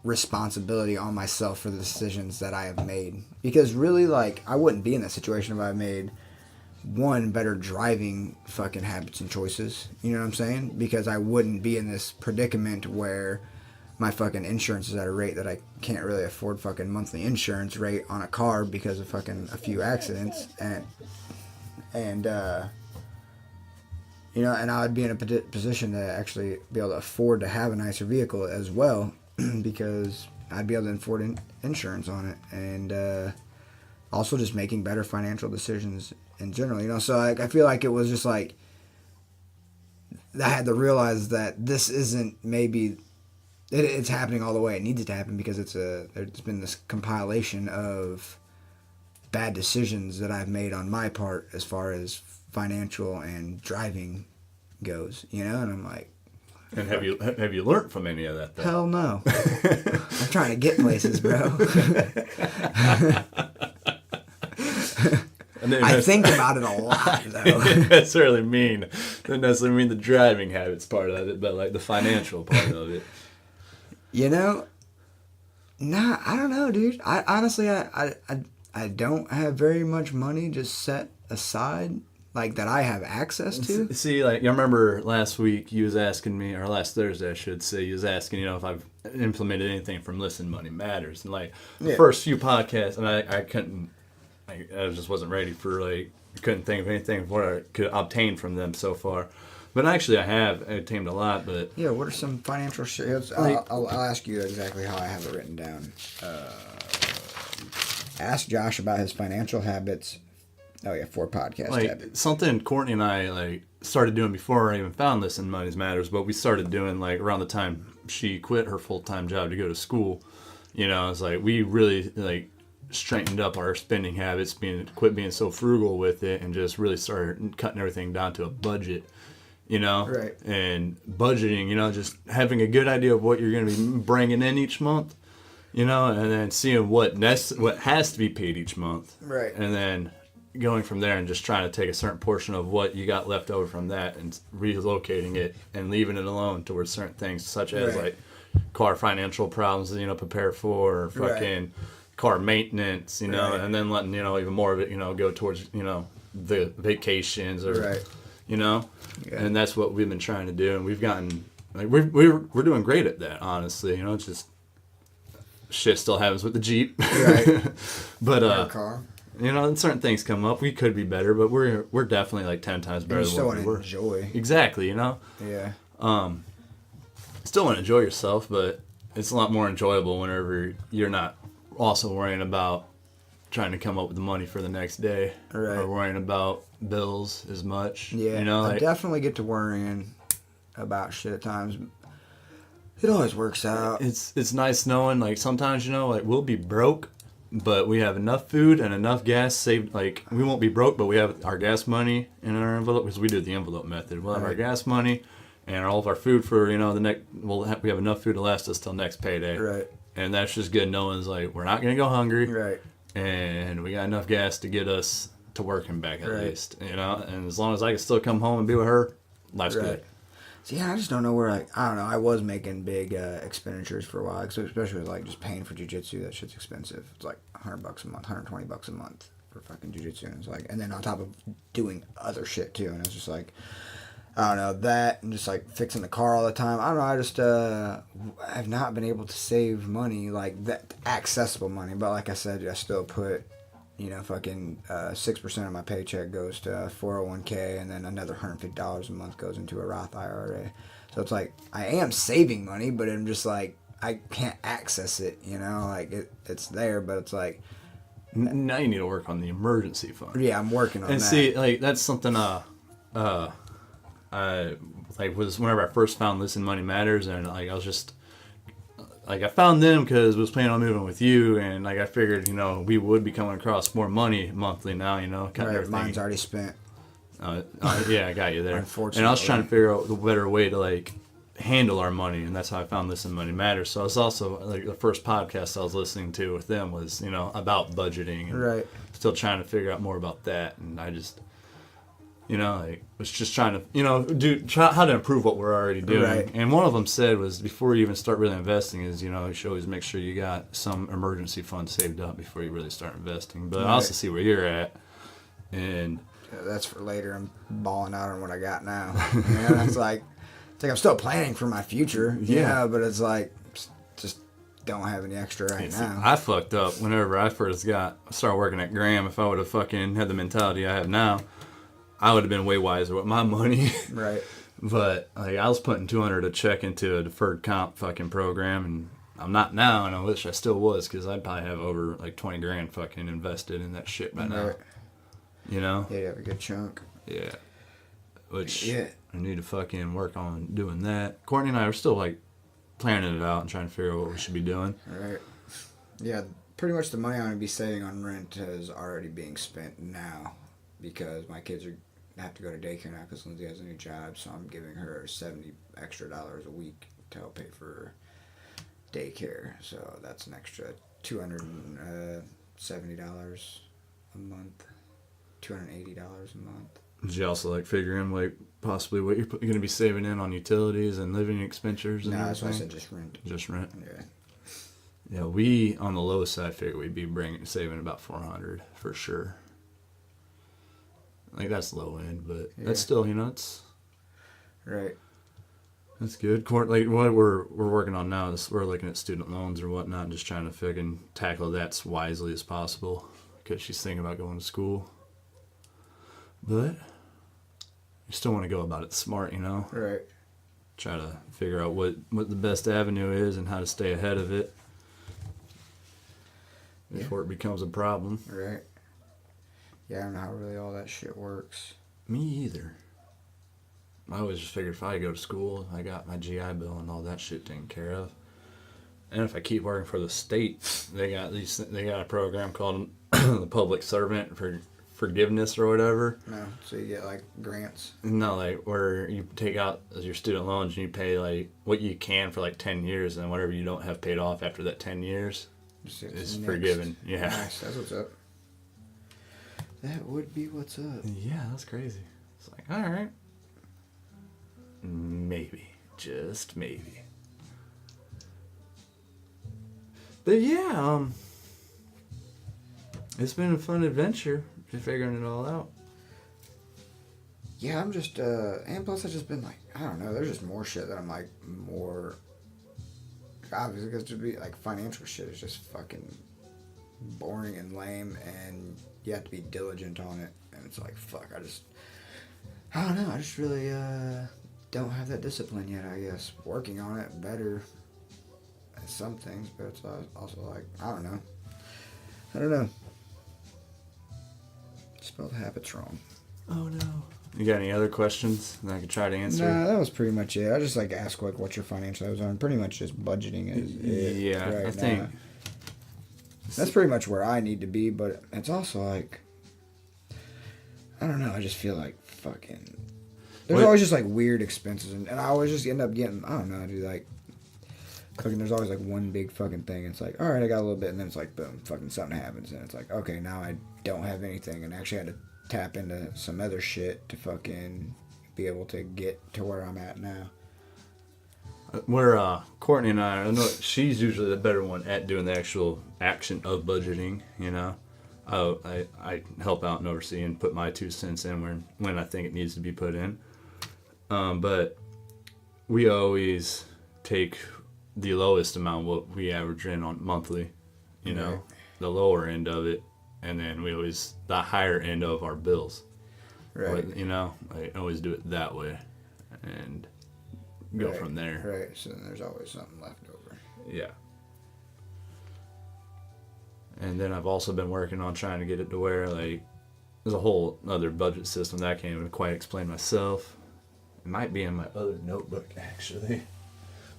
responsibility on myself for the decisions that I have made. Because really, like, I wouldn't be in that situation if I made better driving fucking habits and choices. You know what I'm saying? Because I wouldn't be in this predicament where my fucking insurance is at a rate that I can't really afford fucking monthly insurance rate on a car because of fucking a few accidents, and and I would be in a position to actually be able to afford to have a nicer vehicle as well, because I'd be able to afford insurance on it, and also just making better financial decisions in general, So I feel like it was just like I had to realize that this isn't maybe it's happening all the way it needs it to happen, because there's been this compilation of bad decisions that I've made on my part as far as financial and driving goes, and I'm like, and have you learned from any of that though? Hell no. I'm trying to get places, bro. I think about it a lot, though. Doesn't necessarily mean the driving habits part of it, but like the financial part of it. Nah, I don't know, dude. I honestly, I don't have very much money just set aside, like, that I have access to. See, like, I remember last week you was asking me, or last Thursday I should say, you was asking, if I've implemented anything from Listen Money Matters. And, like, the first few podcasts, and I couldn't, I just wasn't ready for, like, couldn't think of anything of what I could obtain from them so far. But actually, I have obtained a lot. But yeah, what are some financial shit? I'll ask you exactly how I have it written down. Ask Josh about his financial habits. Oh yeah, 4 podcast habits. Something Courtney and I like started doing before I even found Listen Money Matters. But we started doing like around the time she quit her full-time job to go to school. It's like we really like straightened up our spending habits, quit being so frugal with it, and just really started cutting everything down to a budget. Right. And budgeting, just having a good idea of what you're going to be bringing in each month, and then seeing what has to be paid each month. Right. And then going from there and just trying to take a certain portion of what you got left over from that and relocating it and leaving it alone towards certain things such as like car financial problems, prepare for, fucking car maintenance, and then letting, even more of it, go towards, the vacations or, and that's what we've been trying to do. And we've gotten, like, we're doing great at that, honestly. It's just shit still happens with the Jeep. Right. But, car. And certain things come up. We could be better, but we're definitely like 10 times better than what we were. Enjoy. Exactly, Yeah. Still want to enjoy yourself, but it's a lot more enjoyable whenever you're not also worrying about trying to come up with the money for the next day, or worrying about bills as much. Yeah, I definitely get to worrying about shit at times. It always works out. It's nice knowing, like, sometimes, like, we'll be broke, but we have enough food and enough gas saved. Like, we won't be broke, but we have our gas money in our envelope, because we do the envelope method. We'll have our gas money and all of our food for, the next. We have enough food to last us till next payday. Right. And that's just good knowing, is like, we're not gonna go hungry. Right. And we got enough gas to get us to work and back at least, And as long as I can still come home and be with her, life's good. See, I just don't know where I don't know. I was making big expenditures for a while, especially with, like, just paying for jiu-jitsu. That shit's expensive. It's like $100 a month, $120 a month for fucking jiu-jitsu. And it's like, and then on top of doing other shit too. And it's just like, I don't know, that and just like fixing the car all the time. I don't know. I just have not been able to save money, like that accessible money. But like I said, I still put, fucking 6% of my paycheck goes to 401k, and then another $150 a month goes into a Roth IRA. So it's like I am saving money, but I'm just like I can't access it. Like it's there, but it's like now you need to work on the emergency fund. Yeah, I'm working on that. And see, like, that's something I was whenever I first found Listen Money Matters, and like I was just like I found them because I was planning on moving with you, and like I figured we would be coming across more money monthly now, Mine's already spent. Yeah, I got you there. Unfortunately, and I was trying to figure out the better way to like handle our money, and that's how I found Listen Money Matters. So I was also like the first podcast I was listening to with them was about budgeting, and still trying to figure out more about that, and I just. Was just trying to, try how to improve what we're already doing. Right. And one of them said was before you even start really investing is, you should always make sure you got some emergency fund saved up before you really start investing. But I also see where you're at. And that's for later. I'm balling out on what I got now. It's like I'm still planning for my future. Yeah. But it's like, just don't have any extra right now. I fucked up whenever I first started working at Graham. If I would have fucking had the mentality I have now, I would have been way wiser with my money. Right. But like I was putting $200 a check into a deferred comp fucking program, and I'm not now, and I wish I still was, because I'd probably have over like $20,000 fucking invested in that shit by now. Yeah, you have a good chunk. Yeah. Which I need to fucking work on doing that. Courtney and I are still like planning it out and trying to figure out what we should be doing. Right. Yeah, pretty much the money I'm going to be saving on rent is already being spent now, because my kids have to go to daycare now because Lindsay has a new job, so I'm giving her $70 extra a week to help pay for daycare. So that's an extra $270 a month, $280 a month. Did you also like figure in like possibly what you're going to be saving in on utilities and living expenditures? And no, that's why I said just rent. Just rent. Yeah. Yeah, we on the low side figure we'd be saving about 400 for sure. Like that's low end, but that's still it's Right. that's good. Like what we're working on now is we're looking at student loans or whatnot, and just trying to fucking tackle that as wisely as possible because she's thinking about going to school, but you still want to go about it smart, Right. Try to figure out what the best avenue is and how to stay ahead of it before it becomes a problem. Right. Yeah, I don't know how really all that shit works. Me either. I always just figured if I go to school, I got my GI Bill and all that shit taken care of. And if I keep working for the state, they got a program called the Public Servant for Forgiveness or whatever. No, so you get like grants. No, like where you take out as your student loans and you pay like what you can for like 10 years, and whatever you don't have paid off after that 10 years is forgiven. Yeah. Nice, that's what's up. That would be what's up. Yeah, that's crazy. It's like, all right. Maybe. Just maybe. But yeah, it's been a fun adventure figuring it all out. Yeah, I'm just, and plus I've just been like, I don't know, there's just more shit that I'm like, more, obviously, because to be like, financial shit is just fucking boring and lame, and you have to be diligent on it, and it's like, fuck, I don't know, I just really, don't have that discipline yet, I guess. Working on it better at some things, but it's also like, I don't know. Spelled habits wrong. Oh no. You got any other questions that I could try to answer? Nah, that was pretty much it. I just like ask like what your financial was on. Pretty much just budgeting is it. Yeah, right I think now. That's pretty much where I need to be, but it's also like, I don't know, I just feel like fucking, there's always just like weird expenses, and I always just end up getting, I don't know, dude, like, fucking there's always like one big fucking thing. It's like, alright, I got a little bit, and then it's like, boom, fucking something happens, and it's like, okay, now I don't have anything, and I actually had to tap into some other shit to fucking be able to get to where I'm at now. Where Courtney and I know she's usually the better one at doing the actual action of budgeting, I help out and oversee and put my 2 cents in when I think it needs to be put in. But we always take the lowest amount what we average in on monthly, Right. the lower end of it, and then we always the higher end of our bills. Right. But, I always do it that way and go Right. from there. Right, so then there's always something left over. Yeah. And then I've also been working on trying to get it to where, like, there's a whole other budget system that I can't even quite explain myself. It might be in my other notebook, actually.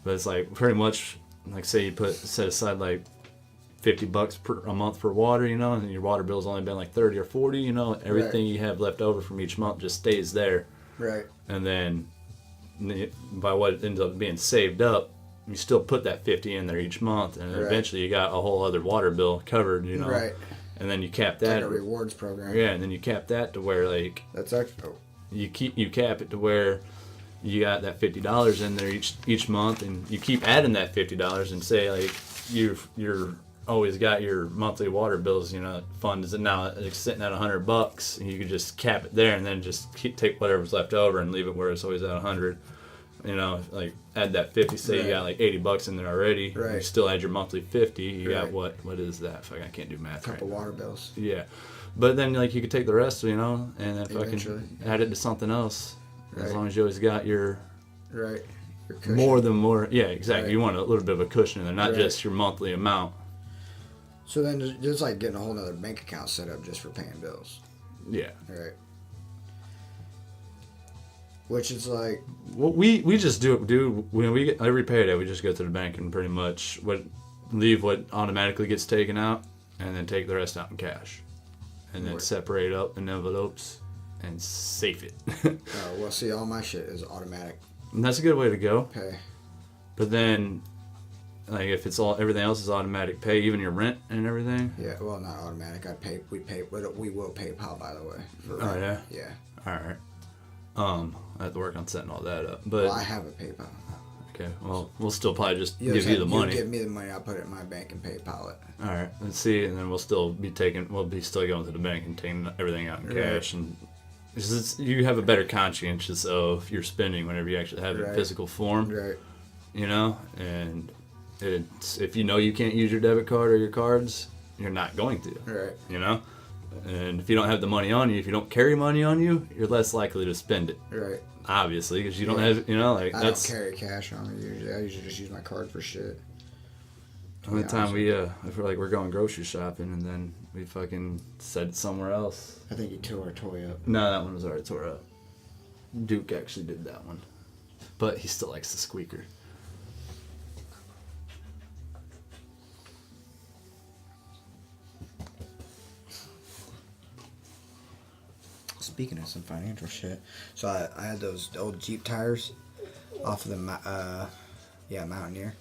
But it's like pretty much, like, say you set aside like $50 a month for water, and your water bill's only been like 30 or 40, everything Right. you have left over from each month just stays there. Right. And then by what ends up being saved up, you still put that 50 in there each month, and Right. eventually you got a whole other water bill covered, Right. And then you cap It's that. like a rewards program. Yeah, and then you cap that to where like That's actually, you cap it to where you got that $50 in there each month, and you keep adding that $50 and say like you're always got your monthly water bills, fund is now it's sitting at $100, and you could just cap it there and then just take whatever's left over and leave it where it's always at 100. Like add that 50. Say Right. you got like $80 in there already. Right. You still add your monthly 50. You got Right. what is that? Fuck, I can't do math. couple right water bills. now. Yeah, but then like you could take the rest, and then Eventually. fucking add it to something else. As Right. long as you always got your Right. Your cushion. more. Yeah, exactly. Right. You want a little bit of a cushion in there, not Right. just your monthly amount. So then just like getting a whole nother bank account set up just for paying bills. Yeah. Right. Which is like, Well, we just do when we get every payday, we just go to the bank and pretty much leave what automatically gets taken out, and then take the rest out in cash, and then Right. separate up in envelopes and safe it. well, see, all my shit is automatic And that's a good way to go. pay. But then, like if everything else is automatic pay, even your rent and everything. Yeah, well, not automatic. We will PayPal, by the way. Oh yeah. Yeah. All right. I have to work on setting all that up, but Well, I have a PayPal. Okay. Well, we'll still probably just You'll give you the money. Give me the money. I'll put it in my bank and PayPal it. All right. Let's see, and then we'll still be still going to the bank and taking everything out in cash, and you have a better conscience of your spending whenever you actually have it in physical form. Right. You know, and if you know you can't use your debit card or your cards, you're not going to. Right. You know, and if you don't have the money on you, if you don't carry money on you, you're less likely to spend it. Right. Obviously, because you don't have, I don't carry cash on me usually. I usually just use my card for shit. The only time I feel like we're going grocery shopping and then we fucking said it somewhere else. I think you tore our toy up. No, that one was already tore up. Duke actually did that one. But he still likes the squeaker. Speaking of some financial shit, so I had those old Jeep tires off of the Mountaineer,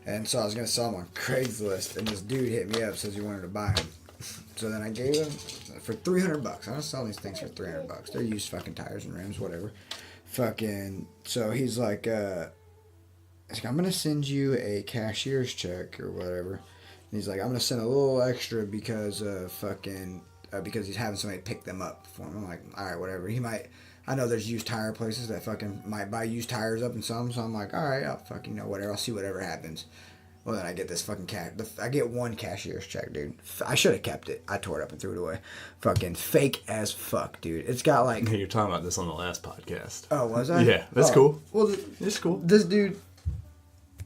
and so I was gonna sell them on Craigslist, and this dude hit me up, says he wanted to buy them. So then I gave him for $300. I don't sell these things for $300. They're used fucking tires and rims, whatever. Fucking. So he's like, I'm gonna send you a cashier's check or whatever. And he's like, I'm gonna send a little extra because because he's having somebody pick them up for him. I'm like, all right, whatever. I know there's used tire places that fucking might buy used tires up and some, so I'm like, all right, I'll fucking whatever. I'll see whatever happens. Well, then I get this fucking I get one cashier's check, dude. I should have kept it. I tore it up and threw it away. Fucking fake as fuck, dude. It's got like... Hey, you're talking about this on the last podcast. Oh, was I? Yeah, that's cool. Well, it's cool. This dude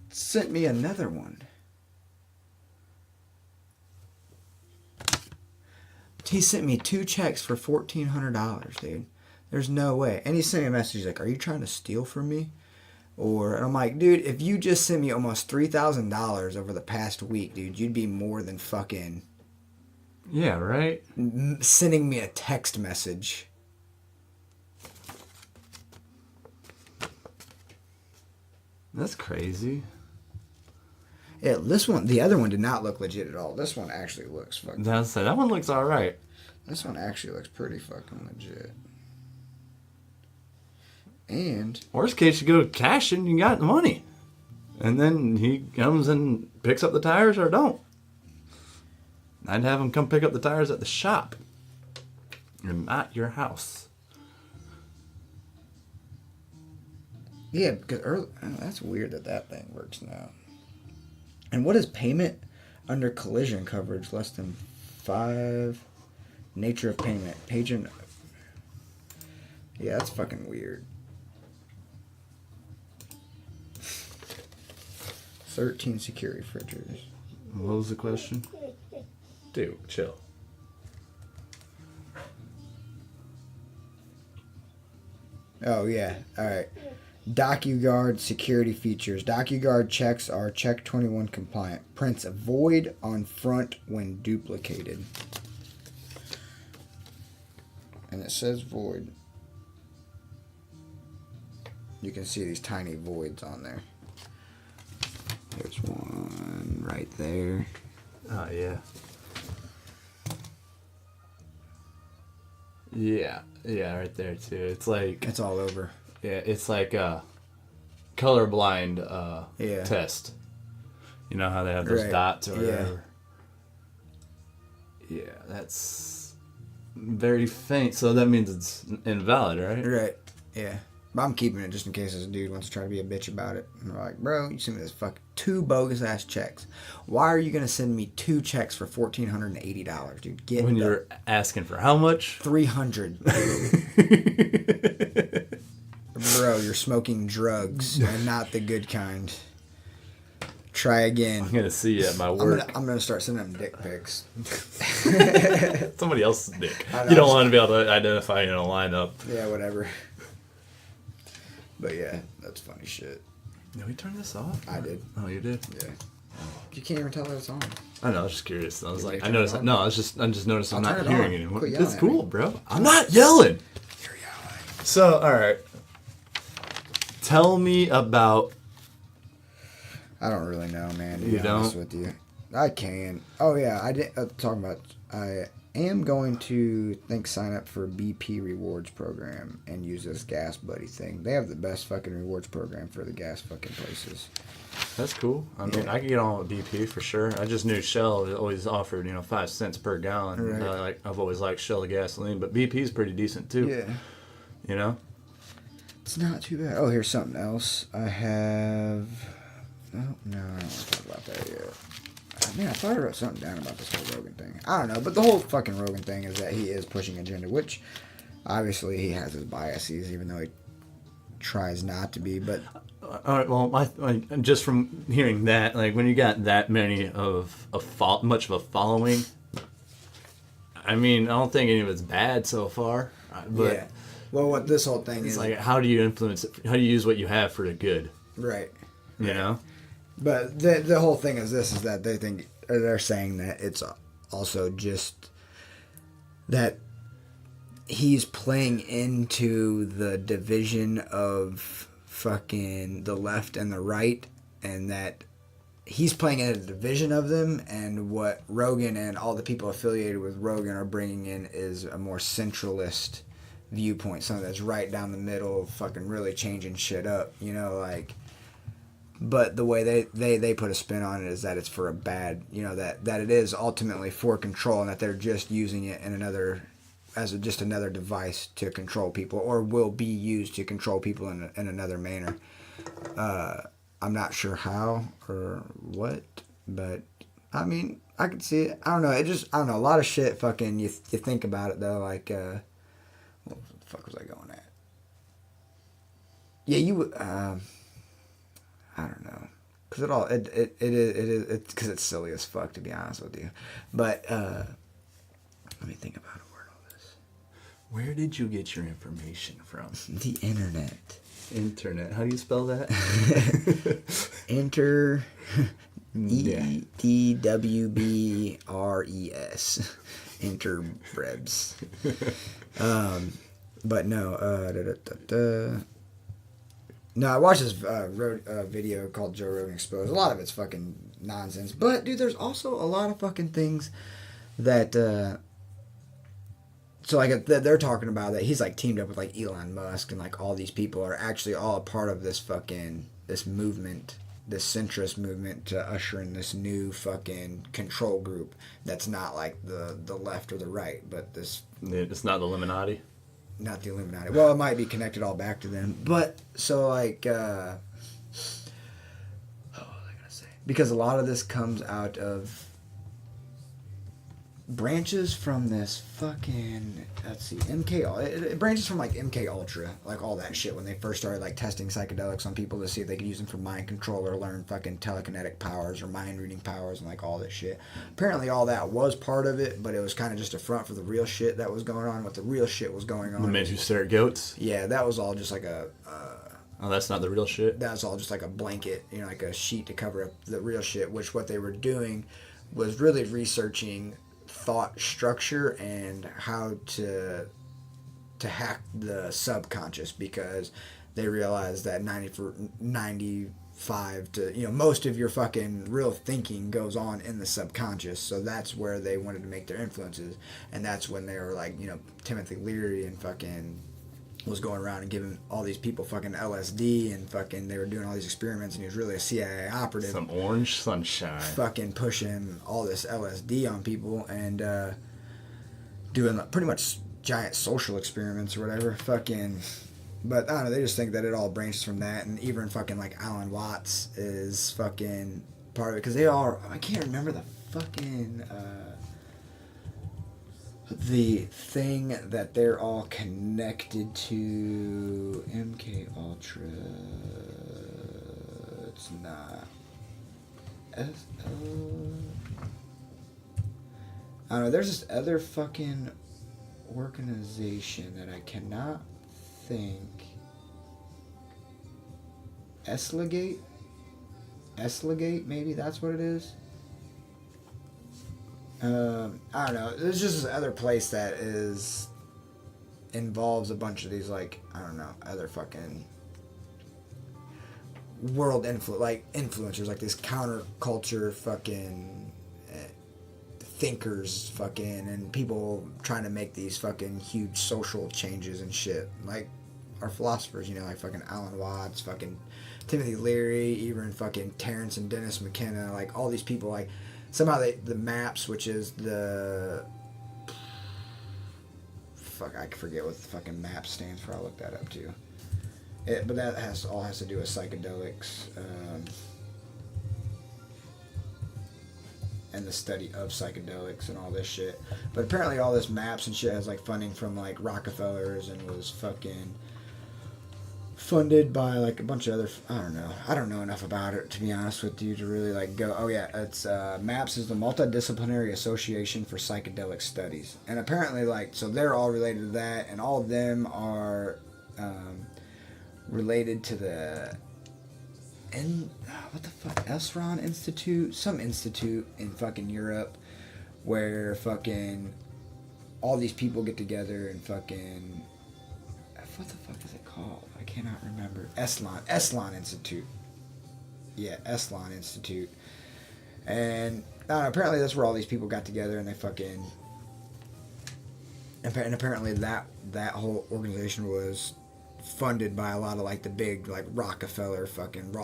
sent me another one. He sent me 2 checks for $1,400, dude. There's no way. And he sent me a message. He's like, are you trying to steal from me? And I'm like, dude, if you just sent me almost $3,000 over the past week, dude, you'd be more than fucking... Yeah, right? Sending me a text message. That's crazy. Yeah, the other one did not look legit at all. This one actually looks fucking... That one looks alright. This one actually looks pretty fucking legit. And... Worst case, you go cash and you got the money. And then he comes and picks up the tires or don't. I'd have him come pick up the tires at the shop. And not your house. Yeah, because that's weird that thing works now. And what is payment under collision coverage less than 5? Nature of payment. Yeah, that's fucking weird. 13 security features. What was the question? Dude, chill. Oh, yeah. All right. DocuGuard security features. DocuGuard checks are Check 21 compliant. Prints void on front when duplicated. And it says void. You can see these tiny voids on there. There's one right there. Oh, yeah. Yeah, right there, too. It's like... It's all over. Yeah, it's like a colorblind test. You know how they have those dots or whatever? Yeah, that's very faint. So that means it's invalid, right? Right, yeah. But I'm keeping it just in case this dude wants to try to be a bitch about it. And we're like, bro, you sent me this 2 bogus-ass checks. Why are you going to send me 2 checks for $1,480, dude? When you're asking for how much? $300. Bro, you're smoking drugs and not the good kind. Try again. I'm going to see you at my work. I'm gonna start sending them dick pics. Somebody else's dick. You don't want to be able to identify in a lineup. Yeah, whatever. But yeah, that's funny shit. Did we turn this off? I did. Oh, you did? Yeah. You can't even tell that it's on. I know, I was just curious. I was Did like, you I turn noticed. it on? No, I just noticed I'm I'll not turn it hearing on. anymore. Quit yelling It's at cool, me. bro. I'm not yelling. You're yelling. So, all right. Tell me about... I don't really know, man, to be You honest don't? with you. I can. Oh yeah, I did. Talking about, I am going to sign up for BP rewards program and use this gas buddy thing. They have the best fucking rewards program for the gas fucking places. That's cool. I mean, I could get on with BP for sure. I just knew Shell always offered 5 cents per gallon. Right. I've always liked Shell gasoline, but BP's pretty decent too. Yeah. You know. It's not too bad. Oh, here's something else. I have. Oh, no, I don't want to talk about that yet. Man, I thought I wrote something down about this whole Rogan thing. I don't know, but the whole fucking Rogan thing is that he is pushing agenda, which obviously he has his biases, even though he tries not to be. But all right. Well, just from hearing that, like when you got that many of much of a following, I mean, I don't think any of it's bad so far. But yeah. Well, what this whole thing it's is like, how do you influence it? How do you use what you have for the good? right. You know. But the whole thing is this: is that they're saying that it's also just that he's playing into the division of fucking the left and the right, and that he's playing in a division of them, and what Rogan and all the people affiliated with Rogan are bringing in is a more centralist viewpoint, something that's right down the middle, fucking really changing shit up, like. But the way they put a spin on it is that it's for a bad, that it is ultimately for control, and that they're just using it just another device to control people, or will be used to control people in another manner. I'm not sure how or what, but I mean, I could see it. I don't know. I don't know. A lot of shit fucking, you think about it though, like, what the fuck was I going at? Yeah, I don't know, because it's because it's silly as fuck, to be honest with you. But let me think about a word on this. Where did you get your information from? The internet. Internet. How do you spell that? Enter. EDWBRES. Interbrebs. But no. No, I watched this video called Joe Rogan Exposed. A lot of it's fucking nonsense. But, dude, there's also a lot of fucking things that... So, like, they're talking about that he's, like, teamed up with, like, Elon Musk, and, like, all these people are actually all a part of this fucking... This movement, this centrist movement to usher in this new fucking control group that's not, like, the left or the right, but this... It's not the Illuminati? Not the Illuminati. Well, it might be connected all back to them. But, so, like, what was I going to say? Because a lot of this comes out of branches from this fucking, let's see, it branches from, like, MK Ultra, like, all that shit, when they first started, like, testing psychedelics on people to see if they could use them for mind control or learn fucking telekinetic powers or mind reading powers and, like, all this shit. Apparently all that was part of it, but it was kind of just a front for the real shit that was going on. What the real shit was going on. The men who stare at goats? Yeah, that was all just like a... Oh, that's not the real shit? That was all just like a blanket, like a sheet to cover up the real shit, which what they were doing was really researching thought structure and how to hack the subconscious, because they realized that 95 to most of your fucking real thinking goes on in the subconscious. So that's where they wanted to make their influences, and that's when they were like, Timothy Leary and fucking was going around and giving all these people fucking LSD, and fucking they were doing all these experiments, and he was really a CIA operative. Some orange sunshine. Fucking pushing all this LSD on people and doing pretty much giant social experiments or whatever. Fucking, but I don't know, they just think that it all branches from that, and even fucking like Alan Watts is fucking part of it, because they all, I can't remember the fucking the thing that they're all connected to. MK Ultra, it's not SL, I don't know, there's this other fucking organization that I cannot think. Esligate, maybe that's what it is. I don't know. There's just this other place that involves a bunch of these, like, I don't know, other fucking world influencers, like these counterculture fucking thinkers fucking and people trying to make these fucking huge social changes and shit. Like our philosophers, you know, like fucking Alan Watts, fucking Timothy Leary, even fucking Terrence and Dennis McKenna, like all these people, like somehow the MAPS, which is the fuck, I forget what the fucking MAPS stands for. I'll look that up too. But that has to do with psychedelics and the study of psychedelics and all this shit. But apparently all this MAPS and shit has like funding from like Rockefellers and was fucking funded by like a bunch of other, I don't know enough about it to be honest with you to really like go, oh yeah, it's MAPS is the Multidisciplinary Association for Psychedelic Studies, and apparently like, so they're all related to that, and all of them are related to the what the fuck, Esron Institute, some institute in fucking Europe where fucking all these people get together and fucking, what the fuck is it called? I cannot remember. Eslan Institute. Yeah, Eslan Institute. And apparently that's where all these people got together and they fucking, and apparently that whole organization was funded by a lot of like the big like Rockefeller fucking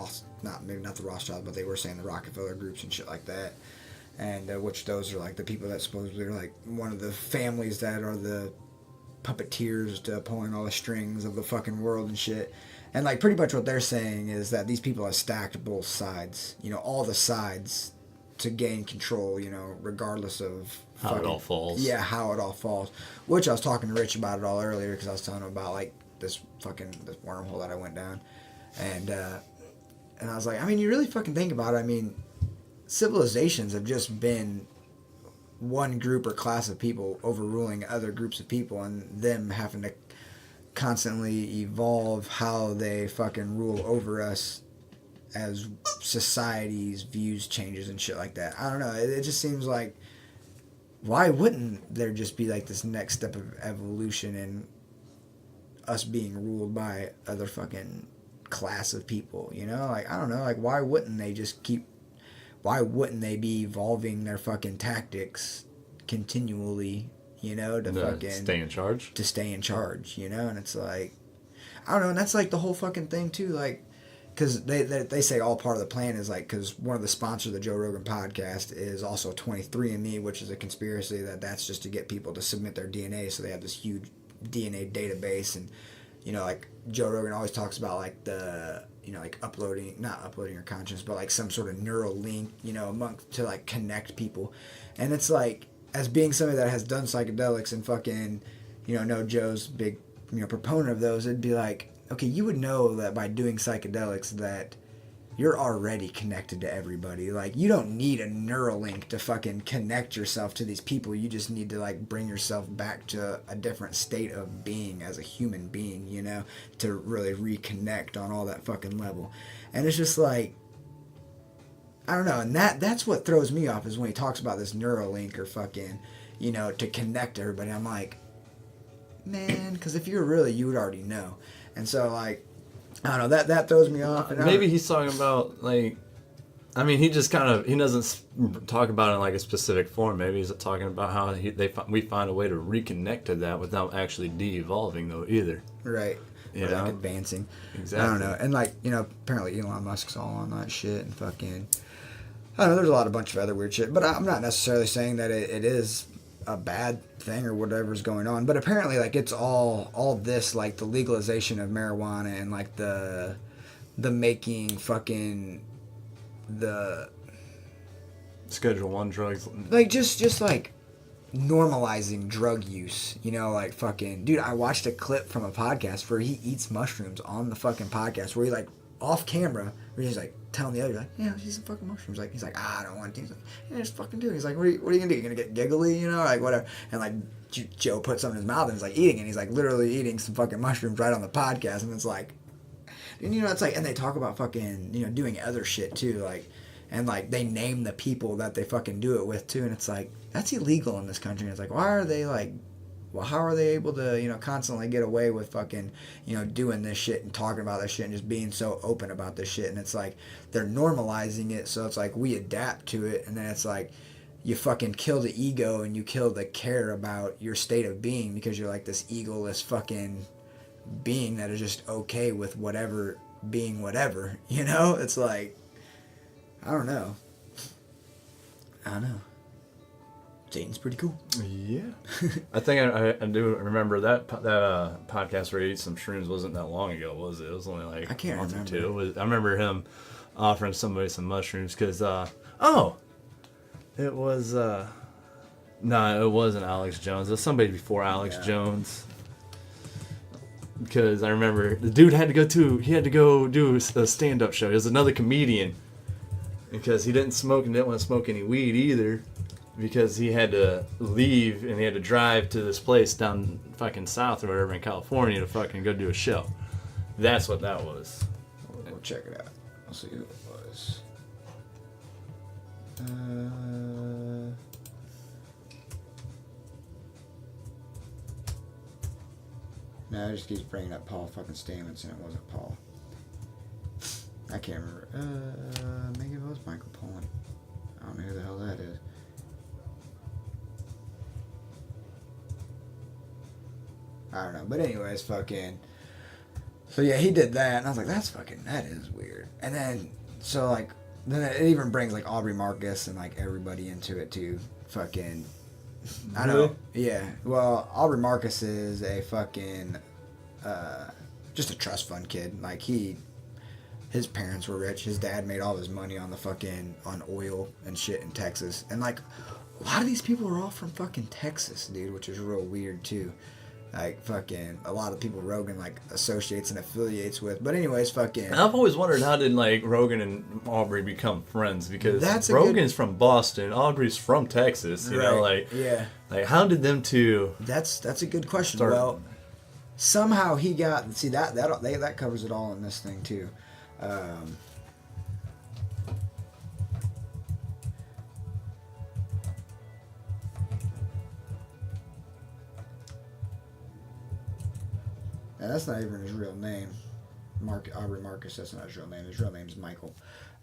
maybe not the Rothschild, but they were saying the Rockefeller groups and shit like that, and which those are like the people that supposedly are like one of the families that are the puppeteers to pulling all the strings of the fucking world and shit. And like pretty much what they're saying is that these people have stacked both sides, you know, all the sides to gain control, you know, regardless of how it all falls. Yeah, how it all falls. Which I was talking to Rich about it all earlier because I was telling him about like this wormhole that I went down, and I was like, I mean, you really fucking think about it. I mean, civilizations have just been one group or class of people overruling other groups of people and them having to constantly evolve how they fucking rule over us as society's views changes and shit like that. I don't know. It just seems like, why wouldn't there just be like this next step of evolution and us being ruled by other fucking class of people, you know? Like, I don't know, like, why wouldn't they be evolving their fucking tactics continually, you know, to fucking stay in charge? To stay in charge, you know? And it's like, I don't know, and that's like the whole fucking thing too, like, because they say all part of the plan is like, because one of the sponsors of the Joe Rogan podcast is also 23andMe, which is a conspiracy that's just to get people to submit their DNA, so they have this huge DNA database. And you know, like Joe Rogan always talks about like the, you know, like not uploading your conscience, but like some sort of neural link, you know, to like connect people. And it's like, as being somebody that has done psychedelics and fucking, you know Joe's big, you know, proponent of those, it'd be like, okay, you would know that by doing psychedelics that you're already connected to everybody. Like, you don't need a neural link to fucking connect yourself to these people. You just need to, like, bring yourself back to a different state of being as a human being, you know, to really reconnect on all that fucking level. And it's just like, I don't know. And that's what throws me off, is when he talks about this neural link or fucking, you know, to connect everybody. I'm like, man, because if you were really, you would already know. And so, like, I don't know, that throws me off. And maybe he's talking about, like, I mean, he just kind of, he doesn't talk about it in like a specific form. Maybe he's talking about how we find a way to reconnect to that without actually de-evolving, though, either. Right. You or know? like advancing. Exactly. I don't know. And like, you know, apparently Elon Musk's all on that shit and fucking, I don't know, there's a bunch of other weird shit. But I'm not necessarily saying that it is a bad thing or whatever's going on, but apparently like it's all this, like the legalization of marijuana and like the making fucking the Schedule 1 drugs, like just like normalizing drug use, you know, like fucking dude, I watched a clip from a podcast where he eats mushrooms on the fucking podcast, where he like off camera, where he's like telling the other, like, yeah, she's some fucking mushrooms. Like, he's like, I don't want to. He's like, yeah, just fucking do it. He's like, what are you gonna do? You gonna get giggly, you know, like whatever. And like Joe puts something in his mouth and he's like eating it. And he's like literally eating some fucking mushrooms right on the podcast, and it's like, and you know, it's like, and they talk about fucking, you know, doing other shit too, like, and like they name the people that they fucking do it with too, and it's like, that's illegal in this country. And it's like, why are they like, well, how are they able to, you know, constantly get away with fucking, you know, doing this shit and talking about this shit and just being so open about this shit? And it's like, they're normalizing it, so it's like we adapt to it, and then it's like, you fucking kill the ego and you kill the care about your state of being because you're like this egoless fucking being that is just okay with whatever being whatever, you know? It's like, I don't know. Satan's pretty cool. Yeah. I think I do remember that podcast where he ate some shrooms wasn't that long ago, was it? It was only like I can't a month remember. or two. I remember him offering somebody some mushrooms because, it was, no, it wasn't Alex Jones. It was somebody before Alex Jones. Because I remember the dude had to go do a stand-up show. He was another comedian. Because he didn't smoke and didn't want to smoke any weed either. Because he had to leave and he had to drive to this place down fucking south or whatever in California to fucking go do a show. That's what that was. We'll check it out. I'll see who it was. No, it just keeps bringing up Paul fucking Stamets and it wasn't Paul. I can't remember. Maybe it was Michael Pollan. I don't know who the hell that is. I don't know. But anyways, fucking... So yeah, he did that, and I was like, that is weird. And then, so like, then it even brings like Aubrey Marcus and like everybody into it too. Fucking... I know. Yeah. Well, Aubrey Marcus is a fucking... just a trust fund kid. Like, his parents were rich. His dad made all his money on on oil and shit in Texas. And like, a lot of these people are all from fucking Texas, dude, which is real weird too. Like, fucking, a lot of people Rogan, like, associates and affiliates with. But anyways, fucking... And I've always wondered, how did, like, Rogan and Aubrey become friends? Because Rogan's from Boston, Aubrey's from Texas, you know, like... Yeah. Like, how did them two... That's a good question. Well, somehow he got... See, that covers it all in this thing, too. And that's not even his real name. Aubrey Marcus, that's not his real name. His real name's Michael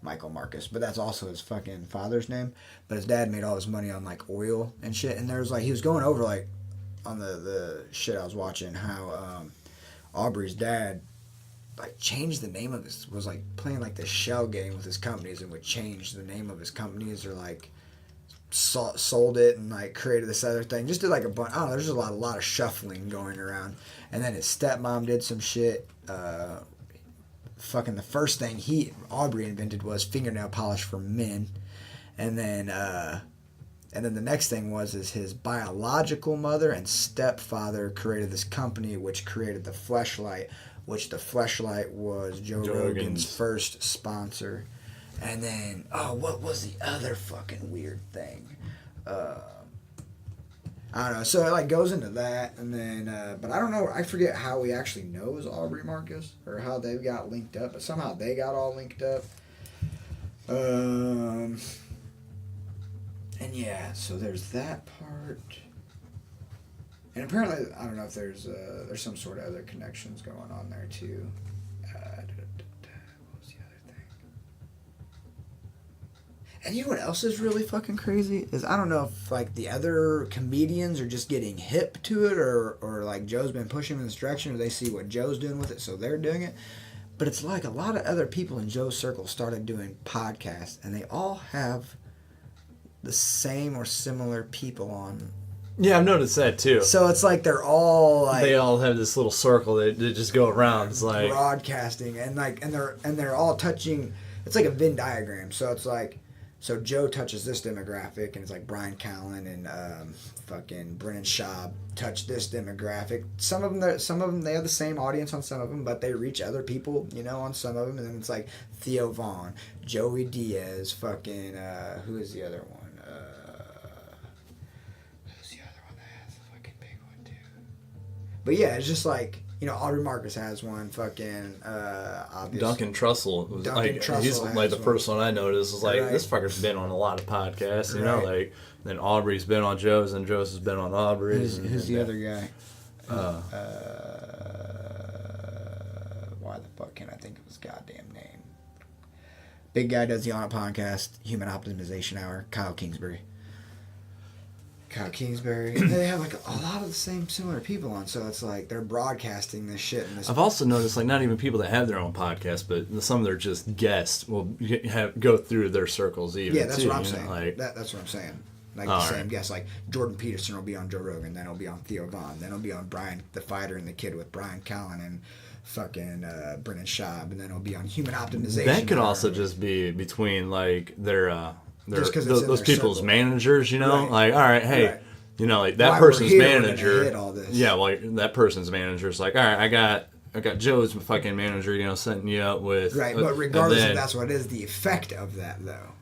Marcus. But that's also his fucking father's name. But his dad made all his money on, like, oil and shit. And there was, like, he was going over, like, on the shit I was watching, how Aubrey's dad, like, changed the name of his, was, like, playing, like, this shell game with his companies and would change the name of his companies or, like, sold it and like created this other thing. Just did like a bunch. I don't know. There's just a lot of shuffling going around. And then his stepmom did some shit. Fucking the first thing Aubrey invented was fingernail polish for men. And then the next thing was his biological mother and stepfather created this company which created the Fleshlight, which the Fleshlight was Joe Rogan's first sponsor. And then, what was the other fucking weird thing? I don't know. So it like goes into that, and then, but I don't know. I forget how he actually knows Aubrey Marcus or how they got linked up. But somehow they got all linked up. And yeah, so there's that part. And apparently, I don't know if there's some sort of other connections going on there too. And you know what else is really fucking crazy? Is I don't know if like the other comedians are just getting hip to it or like Joe's been pushing them in this direction or they see what Joe's doing with it so they're doing it. But it's like a lot of other people in Joe's circle started doing podcasts and they all have the same or similar people on. Yeah, I've noticed that too. So it's like they're all like they all have this little circle that just go around. It's like broadcasting and they're all touching. It's like a Venn diagram. So it's like. So Joe touches this demographic, and it's like Brian Callen and fucking Brennan Schaub touch this demographic. Some of them, they have the same audience on some of them, but they reach other people, you know, on some of them. And then it's like Theo Vaughn, Joey Diaz, fucking who is the other one? Who's the other one that has a fucking big one too? But yeah, it's just like. You know, Aubrey Marcus has one. Fucking obviously. Duncan Trussell. He's like the first one I noticed. Was like this fucker's been on a lot of podcasts. You know, like then Aubrey's been on Joe's, and Joe's has been on Aubrey's. Who's the other guy? Why the fuck can't I think of his goddamn name? Big guy does the On It podcast, Human Optimization Hour. Kyle Kingsbury. Kyle Kingsbury. They have like a lot of the same similar people on, so it's like they're broadcasting this shit. And this I've also noticed, like, not even people that have their own podcast, but some of their just guests will go through their circles even. Yeah, that's too, what I'm you know, saying. like, That's what I'm saying. Like the same guests, like Jordan Peterson will be on Joe Rogan, then he'll be on Theo Vaughn, then he'll be on Brian the Fighter and the Kid with Brian Callen and fucking Brennan Schaub, and then he'll be on Human Optimization. that could also just be between like their Just 'cause it's in those their people's circle. managers, you know, Right. like, all right, hey, Right. you know, like that While we're person's here, we're gonna manager. hit all this. Yeah, well, that person's manager's like, all right, I got Joe's fucking manager, you know, setting you up with Right, but regardless then, if that's what it is, the effect of that though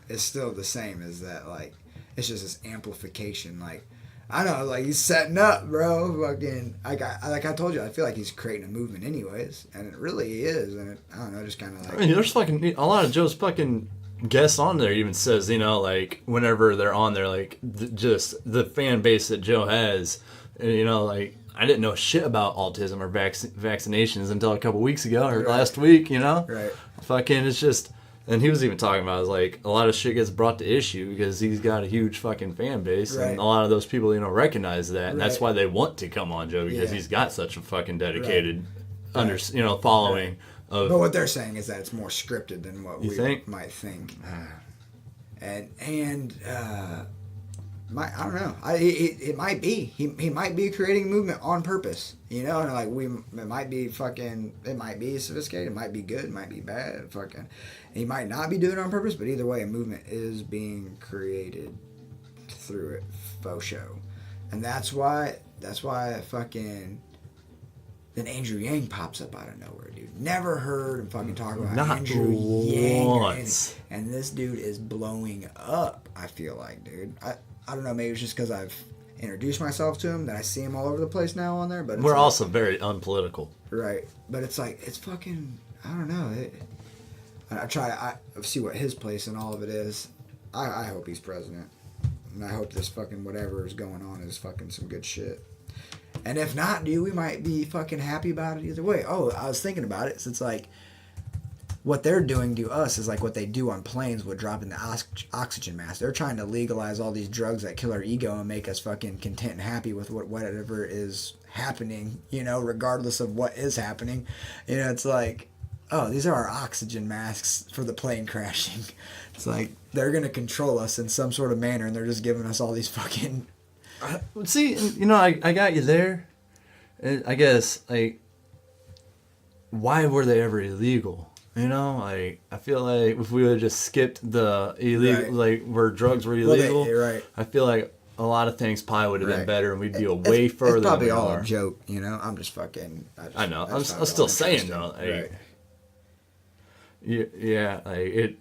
is still the same as that. Like, it's just this amplification. Like, I don't know, like he's setting up, bro. Fucking, like I told you, I feel like he's creating a movement, anyways, and it really is. And I don't know, just kind of like. I mean, there's fucking a lot of Joe's fucking guests on there. Even says, you know, like whenever they're on there, like just the fan base that Joe has, and, you know, like. I didn't know shit about autism or vaccinations until a couple weeks ago or last week, you know? Right. Fucking, it's just, and he was even talking about, it was like, a lot of shit gets brought to issue because he's got a huge fucking fan base. Right. And a lot of those people, you know, recognize that. And that's Right. why they want to come on Joe because Yeah. he's got such a fucking dedicated, Right. you know, following of. But what they're saying is that it's more scripted than what You we think? might think. And I don't know. It might be. He might be creating a movement on purpose. You know, and like it might be sophisticated. It might be good. It might be bad. Fucking, he might not be doing it on purpose. But either way, a movement is being created through it, faux show, and that's why fucking. Then Andrew Yang pops up out of nowhere, dude. Never heard him fucking talk about Not Andrew Yang. once. And this dude is blowing up, I feel like, dude. I don't know, maybe it's just because I've introduced myself to him that I see him all over the place now on there. But it's We're like, also very unpolitical. right. But it's like, it's fucking, I don't know. I see what his place in all of it is. I hope he's president. And I hope this fucking whatever is going on is fucking some good shit. And if not, dude, we might be fucking happy about it either way. Oh, I was thinking about it. So it's like, what they're doing to us is like what they do on planes with dropping the oxygen mask. They're trying to legalize all these drugs that kill our ego and make us fucking content and happy with whatever is happening, you know, regardless of what is happening. You know, it's like, oh, these are our oxygen masks for the plane crashing. It's like they're going to control us in some sort of manner, and they're just giving us all these fucking... See, you know, I got you there. I guess, like, why were they ever illegal? You know, like, I feel like if we would have just skipped the illegal, Right. like, where drugs were Well, illegal, right. I feel like a lot of things probably would have been Right. better and we'd be way further It's probably than we all are. a joke, you know? I'm just fucking... I know. I'm just found it still all saying, interesting. though, like, Right. yeah, like,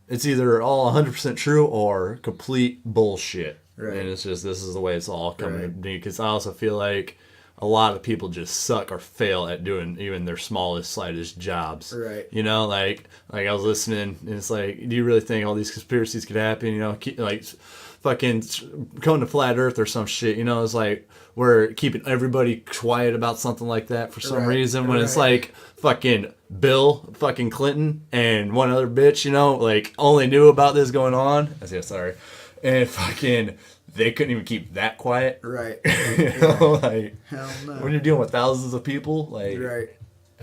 it's either all 100% true or complete bullshit. Right. And it's just, this is the way it's all coming to Right. be. Because I also feel like a lot of people just suck or fail at doing even their smallest, slightest jobs. Right. You know, like I was listening, and it's like, do you really think all these conspiracies could happen? You know, like fucking going to flat Earth or some shit. You know, it's like we're keeping everybody quiet about something like that for some Right. reason. When it's Right. like fucking Bill fucking Clinton and one other bitch, you know, like only knew about this going on. I say sorry, and fucking. They couldn't even keep that quiet. Right. You know, like Hell no. when you're dealing with thousands of people, like Right.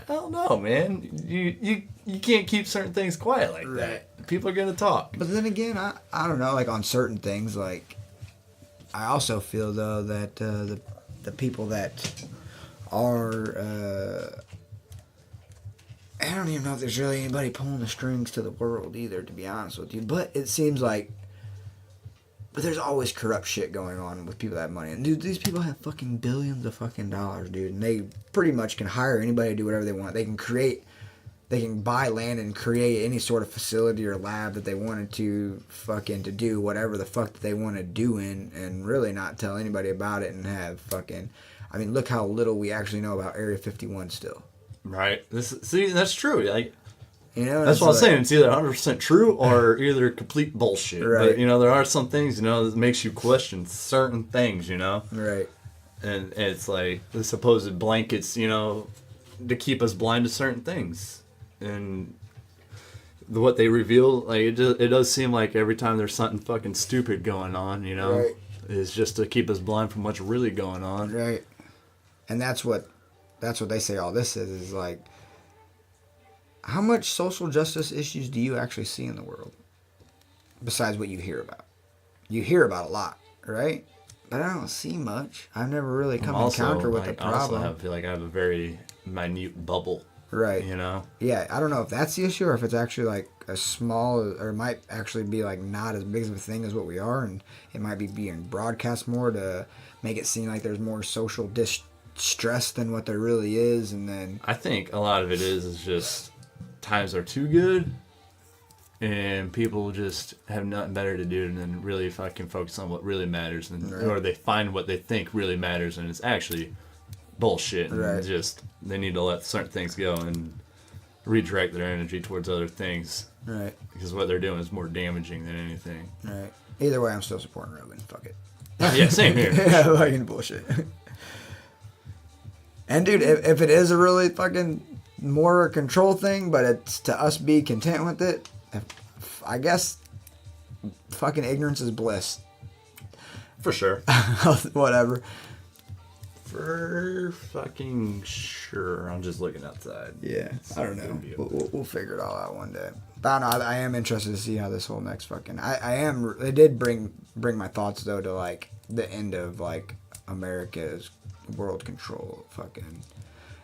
I don't know, man. You can't keep certain things quiet like Right. that. People are gonna talk. But then again, I don't know, like on certain things, like I also feel though that the people that are I don't even know if there's really anybody pulling the strings to the world either, to be honest with you. But it seems like there's always corrupt shit going on with people that have money. And dude, these people have fucking billions of fucking dollars, dude. And they pretty much can hire anybody to do whatever they want. They can buy land and create any sort of facility or lab that they wanted to fucking to do whatever the fuck that they want to do in, and really not tell anybody about it and have fucking... I mean, look how little we actually know about Area 51 still. Right. See, that's true. Like, You know, that's it's what I'm like- saying. It's either 100% true or either complete bullshit. Right. But, you know, there are some things, you know, that makes you question certain things, you know? Right. And it's like the supposed blankets, you know, to keep us blind to certain things. And what they reveal, like, it does seem like every time there's something fucking stupid going on, you know? Right. is just to keep us blind from what's really going on. Right. And that's what they say all this is like, how much social justice issues do you actually see in the world besides what you hear about? You hear about a lot, right? But I don't see much. I've never really come encounter with the problem. I feel like I have a very minute bubble. Right. You know? Yeah, I don't know if that's the issue or if it's actually like a small, or it might actually be like not as big of a thing as what we are, and it might be being broadcast more to make it seem like there's more social distress than what there really is, and then... I think a lot of it is just times are too good, and people just have nothing better to do than really fucking focus on what really matters, and or they find what they think really matters, and it's actually bullshit. And just they need to let certain things go and redirect their energy towards other things. Right. Because what they're doing is more damaging than anything. Right. Either way, I'm still supporting Rogan. Fuck it. Yeah, same here. Yeah, fucking bullshit. And dude, if it is a really fucking more control thing, but it's to us be content with it, I guess fucking ignorance is bliss. For sure. Whatever. For fucking sure. I'm just looking outside. Yeah, I don't know. We'll figure it all out one day. But I don't know. I am interested to see how this whole next fucking... I am... It did bring my thoughts, though, to, like, the end of, like, America's world control fucking...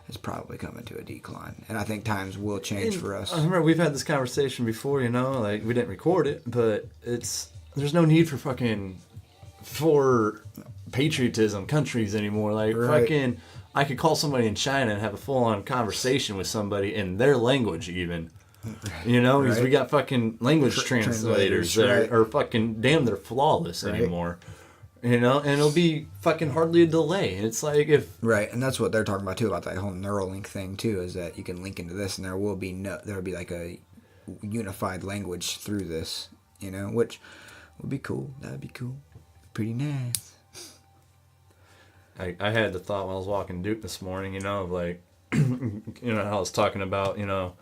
is probably coming to a decline. And I think times will change for us. I remember we've had this conversation before, you know? Like, we didn't record it, but it's... There's no need for fucking... For patriotism countries anymore. Like, fucking... I could call somebody in China and have a full-on conversation with somebody in their language, even. You know, because we got fucking language translators that are fucking damn, they're flawless anymore. You know, and it'll be fucking hardly a delay. It's like if and that's what they're talking about too, about that whole Neuralink thing too, is that you can link into this, and there will be like a unified language through this. You know, which would be cool. That'd be cool. Pretty nice. I had the thought when I was walking Duke this morning. You know, of like, you know, how I was talking about, you know,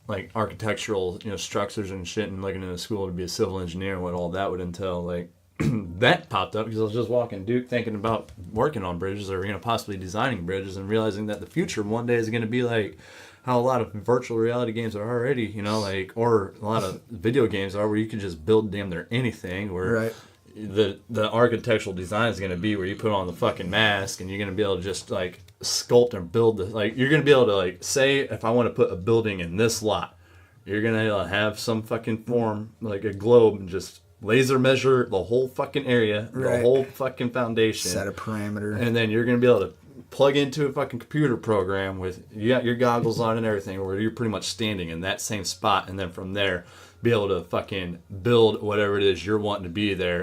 like architectural, you know, structures and shit, and looking into school to be a civil engineer and what all that would entail. Like that popped up because I was just walking Duke thinking about working on bridges or, you know, possibly designing bridges, and realizing that the future one day is going to be like how a lot of virtual reality games are already, you know, like, or a lot of video games are, where you can just build damn near anything, where the architectural design is going to be where you put on the fucking mask and you're going to be able to just like sculpt and build the, like, you're going to be able to, like, say if I want to put a building in this lot, you're going to have some fucking form, like a globe, and just laser measure the whole fucking area, the whole fucking foundation, set a parameter, and then you're going to be able to plug into a fucking computer program with, you got your goggles on and everything, where you're pretty much standing in that same spot, and then from there be able to fucking build whatever it is you're wanting to be there.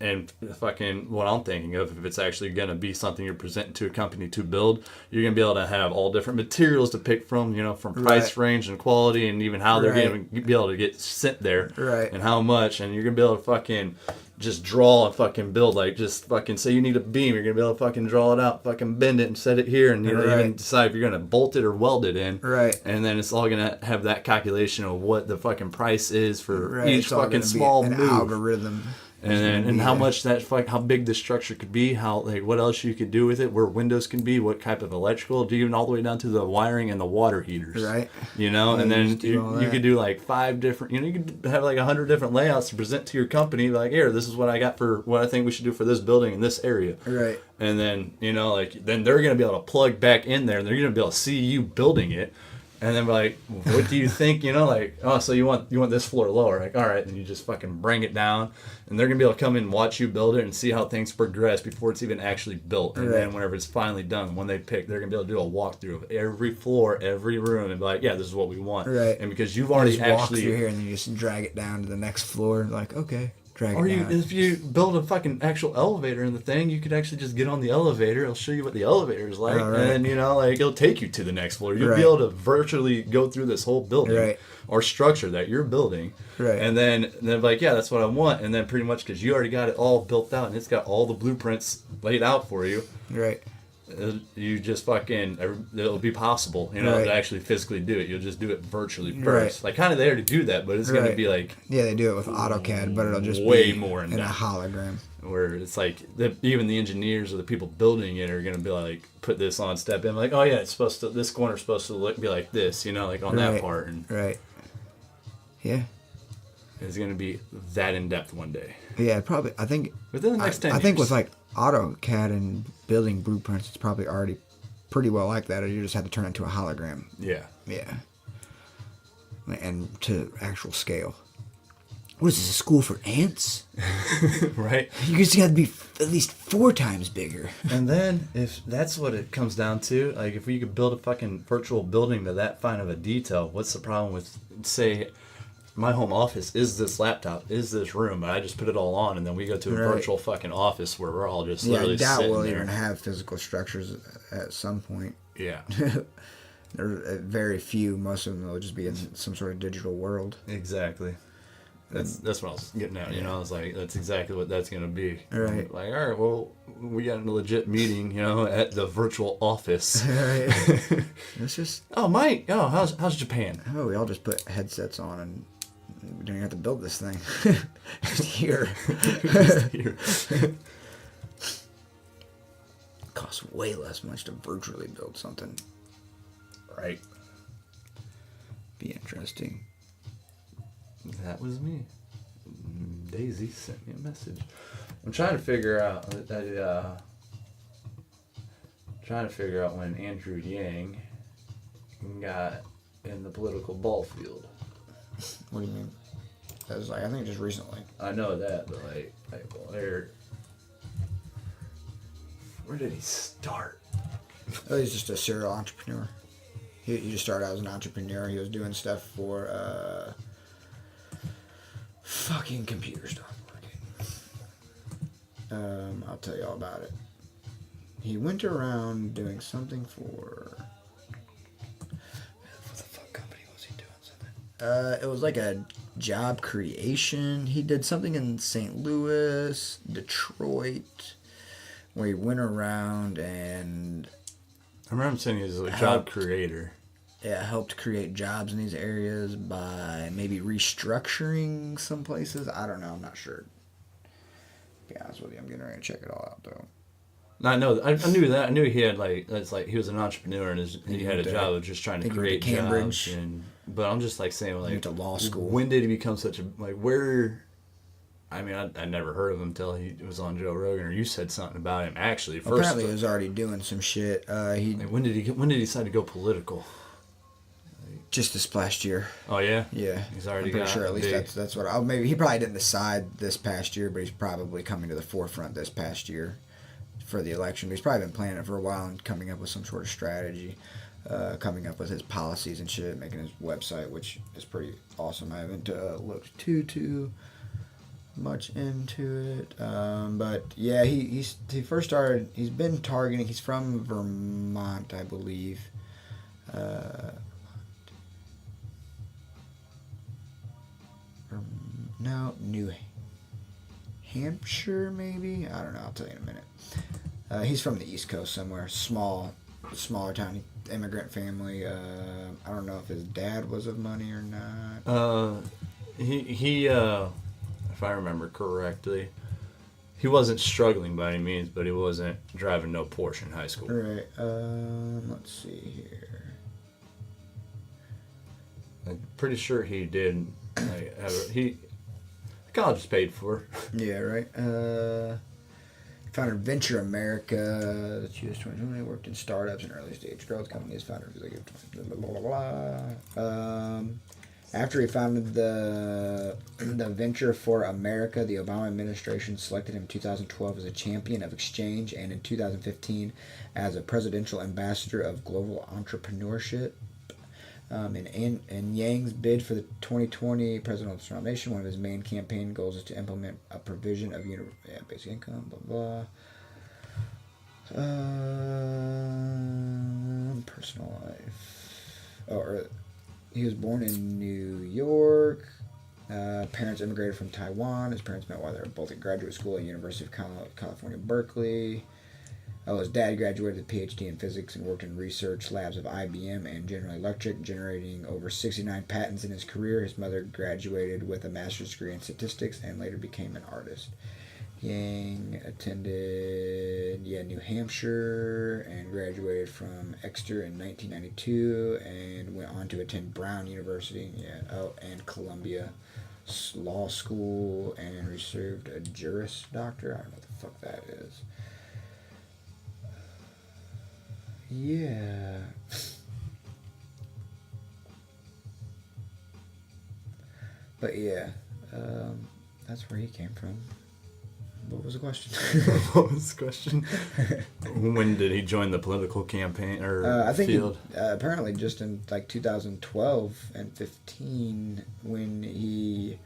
And fucking what I'm thinking of, if it's actually going to be something you're presenting to a company to build, you're going to be able to have all different materials to pick from, you know, from price range and quality, and even how they're going to be able to get sent there, and how much. And you're going to be able to fucking just draw and fucking build, like, just fucking say you need a beam, you're going to be able to fucking draw it out, fucking bend it and set it here, and you know, even decide if you're going to bolt it or weld it in. And then it's all going to have that calculation of what the fucking price is for each fucking small move. Algorithm. And how much that, how big the structure could be, how, like, what else you could do with it, where windows can be, what type of electrical, even all the way down to the wiring and the water heaters. You know, and then you could do like 5 different, you know, you could have like 100 different layouts to present to your company, like, here, this is what I got for what I think we should do for this building in this area. And then, you know, like, then they're going to be able to plug back in there, and they're going to be able to see you building it. And then like, what do you think? You know, like, oh, so you want this floor lower? Like, all right, then you just fucking bring it down, and they're gonna be able to come in and watch you build it and see how things progress before it's even actually built. And then whenever it's finally done, when they pick, they're gonna be able to do a walkthrough of every floor, every room, and be like, yeah, this is what we want. And because you've already just walk through here, and then you just drag it down to the next floor, like, okay. Or if you build a fucking actual elevator in the thing, you could actually just get on the elevator. It'll show you what the elevator is like, and you know, like, it'll take you to the next floor. You'll be able to virtually go through this whole building or structure that you're building, and then like, yeah, that's what I want. And then pretty much because you already got it all built out and it's got all the blueprints laid out for you, You just fucking, it'll be possible, you know, Right. to actually physically do it. You'll just do it virtually first. Right. Like, kind of there to do that, but it's going to Right. be like Yeah, they do it with AutoCAD, but it'll just way be more in a in-depth. hologram. Where it's like, even the engineers or the people building it are going to be like, put this on, step in, like, oh yeah, it's supposed to, this corner's supposed to be like this, you know, like on that Right. part. And Right. Yeah. it's going to be that in-depth one day. Yeah, probably. I think Within the next 10 I think years. with like AutoCAD and building blueprints, it's probably already pretty well like that, or you just have to turn it into a hologram. Yeah. Yeah. And to actual scale. What is this, a school for ants? Right? You just got to be at least 4 times bigger. And then, if that's what it comes down to, like if we could build a fucking virtual building to that fine of a detail, what's the problem with, say, my home office is this laptop, is this room, but I just put it all on, and then we go to a Right. virtual fucking office where we're all just Yeah, I literally doubt sitting we'll there. even have physical structures at some point. Yeah, There are very few. Most of them will just be in some sort of digital world. exactly. That's what I was getting at. You know, I was like, that's exactly what that's gonna be. Right. Like, all right, well, we got a legit meeting, you know, at the virtual office. Right. It's just, Oh, Mike. Oh, how's Japan? oh, we all just put headsets on and we don't even have to build this thing. Just here. Here. Costs way less much to virtually build something. Right. Be interesting. That was me. Daisy sent me a message. I'm trying to figure out when Andrew Yang got in the political ball field. What do you mean? That was like, I think just recently. I know that, but where did he start? Oh, he's just a serial entrepreneur. He just started out as an entrepreneur. He was doing stuff for fucking computers not working. I'll tell you all about it. He went around doing something for. What the fuck company was he doing something? It was like a job creation. He did something in St. Louis, Detroit, where he went around and I remember him saying he was a job creator. helped create jobs in these areas by maybe restructuring some places. I don't know. I'm not sure. To be honest with you, I'm getting ready to check it all out though. I know. I knew that. I knew he had he was an entrepreneur and he had a to- job of just trying to think he went create to Cambridge. jobs. But I'm just saying went to law school. When did he become such a where? I mean, I never heard of him until he was on Joe Rogan, or you said something about him actually. First, Apparently, he was already doing some shit. when did he decide to go political? Just this last year. Oh yeah, Yeah, he's already I'm pretty got sure at least big. that's what. Oh, maybe he probably didn't decide this past year, but he's probably coming to the forefront this past year for the election. He's probably been planning it for a while and coming up with some sort of strategy, coming up with his policies and shit, making his website, which is pretty awesome. I haven't looked too much into it, but yeah, he first started. He's been targeting. He's from Vermont, I believe. No, New Hampshire, maybe. I don't know. I'll tell you in a minute. He's from the East Coast somewhere, smaller town, immigrant family. I don't know if his dad was of money or not. He if I remember correctly, he wasn't struggling by any means, but he wasn't driving no Porsche in high school. Right. Let's see here. I'm pretty sure he did. College is paid for. Yeah, right. Founded Venture America. That's US 2020. Worked in startups and early stage growth companies. Founder blah blah blah. After he founded the Venture for America, the Obama administration selected him in 2012 as a champion of exchange and in 2015 as a presidential ambassador of global entrepreneurship. In Yang's bid for the 2020 presidential nomination, one of his main campaign goals is to implement a provision of basic income, blah blah. Personal life. He was born in New York. Parents immigrated from Taiwan. His parents met while they were both at graduate school at University of California, Berkeley. His dad graduated with a PhD in physics and worked in research labs of IBM and General Electric, generating over 69 patents in his career. His mother graduated with a master's degree in statistics and later became an artist. Yang attended New Hampshire and graduated from Exeter in 1992 and went on to attend Brown University and Columbia Law School and received a Juris Doctor. I don't know what the fuck that is. Yeah. But yeah, that's where he came from. What was the question? What was the question? When did he join the political campaign or I think field? Apparently just in like 2012 and 15 when he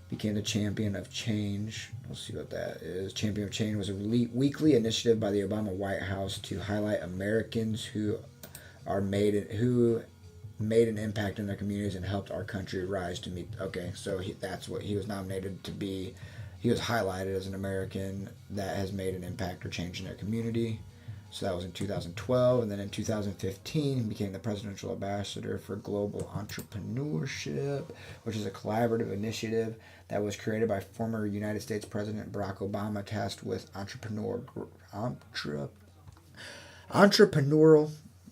became the Champion of Change. We'll see what that is. Champion of Change was a weekly initiative by the Obama White House to highlight Americans who made an impact in their communities and helped our country rise to meet. Okay, so that's what he was nominated to be. He was highlighted as an American that has made an impact or change in their community. So that was in 2012. And then in 2015, he became the Presidential Ambassador for Global Entrepreneurship, which is a collaborative initiative that was created by former United States President Barack Obama, tasked with entrepreneurial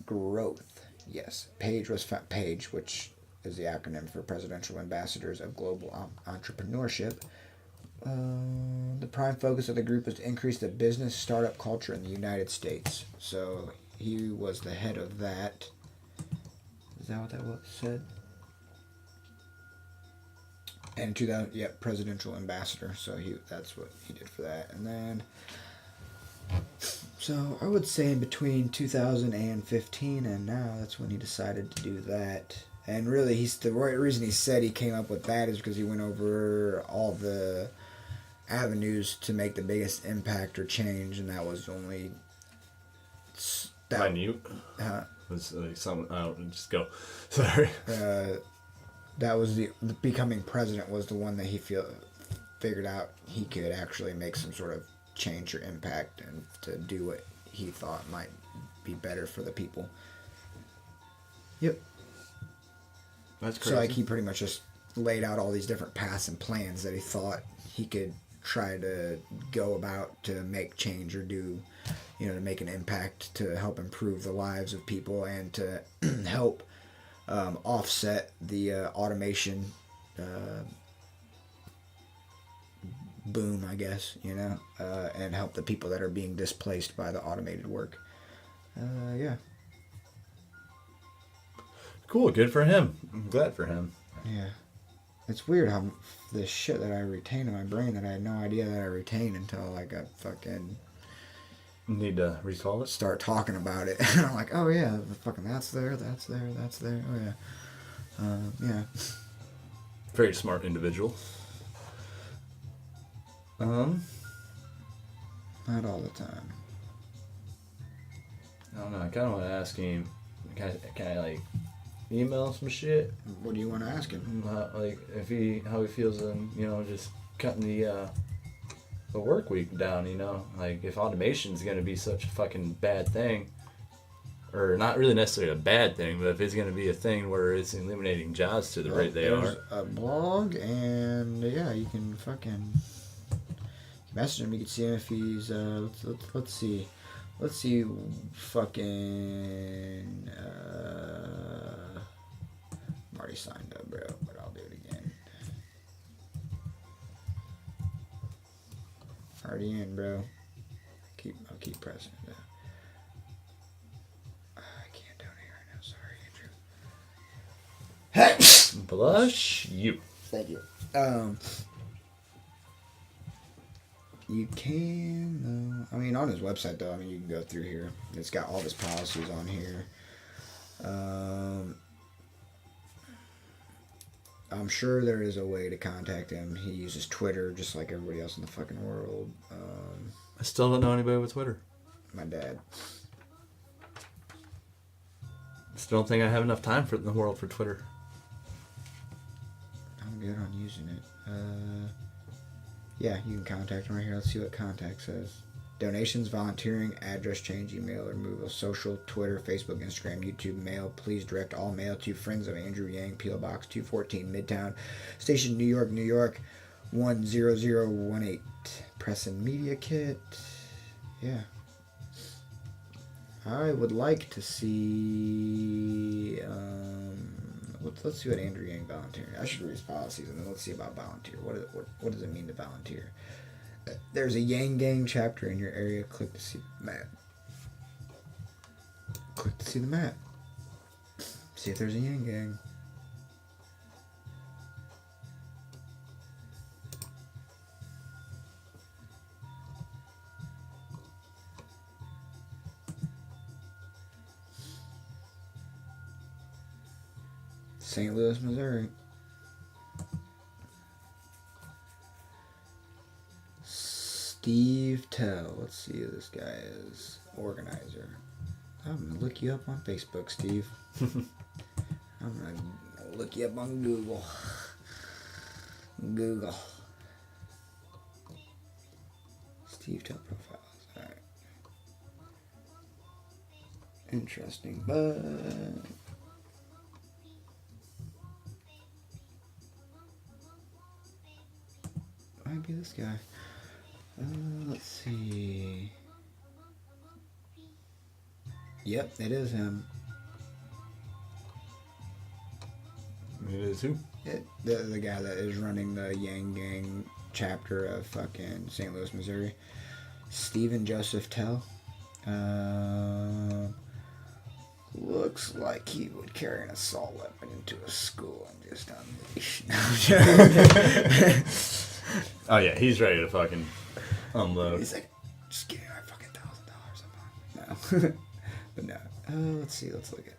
growth. Yes, PAGE, which is the acronym for Presidential Ambassadors of Global Entrepreneurship. The prime focus of the group is to increase the business startup culture in the United States. So he was the head of that. Is that what that said? And 2000, presidential ambassador. So that's what he did for that. And then, so I would say in between 2015 and now, that's when he decided to do that. And really, the right reason he said he came up with that is because he went over all the avenues to make the biggest impact or change, and that was only minute. Was like some. Just go. Sorry. That was the becoming president was the one that he figured out he could actually make some sort of change or impact and to do what he thought might be better for the people. Yep. That's crazy. So like he pretty much just laid out all these different paths and plans that he thought he could try to go about to make change or do, to make an impact to help improve the lives of people and to help offset the automation boom, I guess, and help the people that are being displaced by the automated work. Yeah. Cool, good for him. I'm glad for him. Yeah. It's weird how the shit that I retain in my brain that I had no idea that I retained until I got fucking... Need to recall it? Start talking about it. And I'm like, oh yeah, fucking that's there. Oh yeah. Yeah. Very smart individual. Not all the time. I don't know. I kind of want to ask him, can I like email some shit? What do you want to ask him? Like how he feels in just cutting the work week down. Like if automation's gonna be such a fucking bad thing, or not really necessarily a bad thing, but if it's gonna be a thing where it's eliminating jobs to the rate they are. There's a blog, and yeah, you can fucking message him. You can see him if he's let's see fucking I'm already signed up, bro, but I'll do it again. Already in, bro. I'll keep pressing it. I can't donate right now. Sorry, Andrew. Blush you. Thank you. You can, though. I mean, on his website, though, you can go through here. It's got all his policies on here. I'm sure there is a way to contact him. He uses Twitter just like everybody else in the fucking world. I still don't know anybody with Twitter. My dad. Still don't think I have enough time in the world for Twitter. I'm good on using it. Yeah, you can contact him right here. Let's see what contact says. Donations, volunteering, address change, email removal, social, Twitter, Facebook, Instagram, YouTube, mail. Please direct all mail to Friends of Andrew Yang, P.O. Box 214, Midtown Station, New York, New York 10018. Press and Media Kit. Yeah. I would like to see. Let's see what Andrew Yang volunteered. I should read his policies and then let's see about volunteer. What does it mean to volunteer? There's a Yang Gang chapter in your area. Click to see the map. Click to see the map. See if there's a Yang Gang. St. Louis, Missouri. Steve Tell. Let's see who this guy is. Organizer. I'm going to look you up on Facebook, Steve. I'm going to look you up on Google. Google. Steve Tell profiles. Alright. Interesting, but... might be this guy. Let's see. Yep, it is him. It is who? The guy that is running the Yang Gang chapter of fucking St. Louis, Missouri. Stephen Joseph Tell. Looks like he would carry an assault weapon into a school and just unleash. Oh yeah, he's ready to fucking unload. He's like, just give me my fucking $1,000 a month. No. But no. Let's see, let's look at.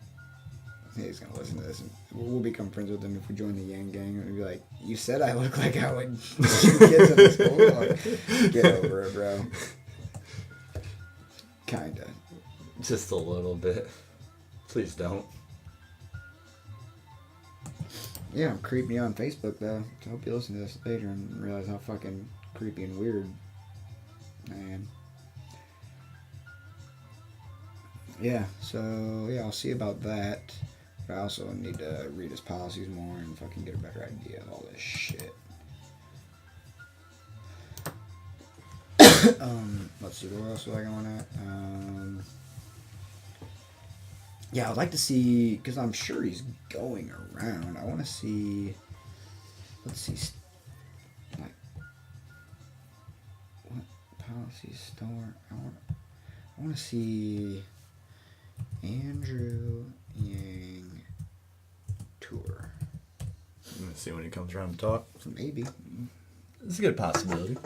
He's gonna listen to this and we'll become friends with him if we join the Yang Gang and be like, you said I look like I would shoot kids in the school. Like, get over it, bro. Kinda. Just a little bit. Please don't. Yeah, I'm creepy on Facebook though. So I hope you listen to this later and realize how fucking creepy and weird I am. Yeah, so yeah, I'll see about that. But I also need to read his policies more and fucking get a better idea of all this shit. Let's see, where else was I going at? Yeah, I'd like to see, because I'm sure he's going around. I want to see, let's see, like, what policy store? I want to see Andrew Yang tour. I'm gonna see when he comes around to talk. Maybe. It's a good possibility.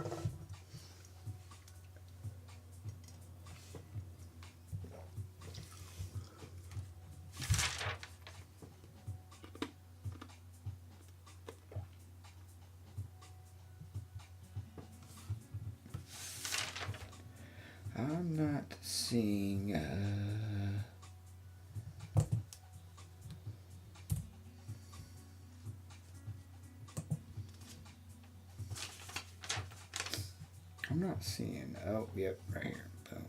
I'm not seeing. I'm not seeing. Oh, yep, right here. Boom.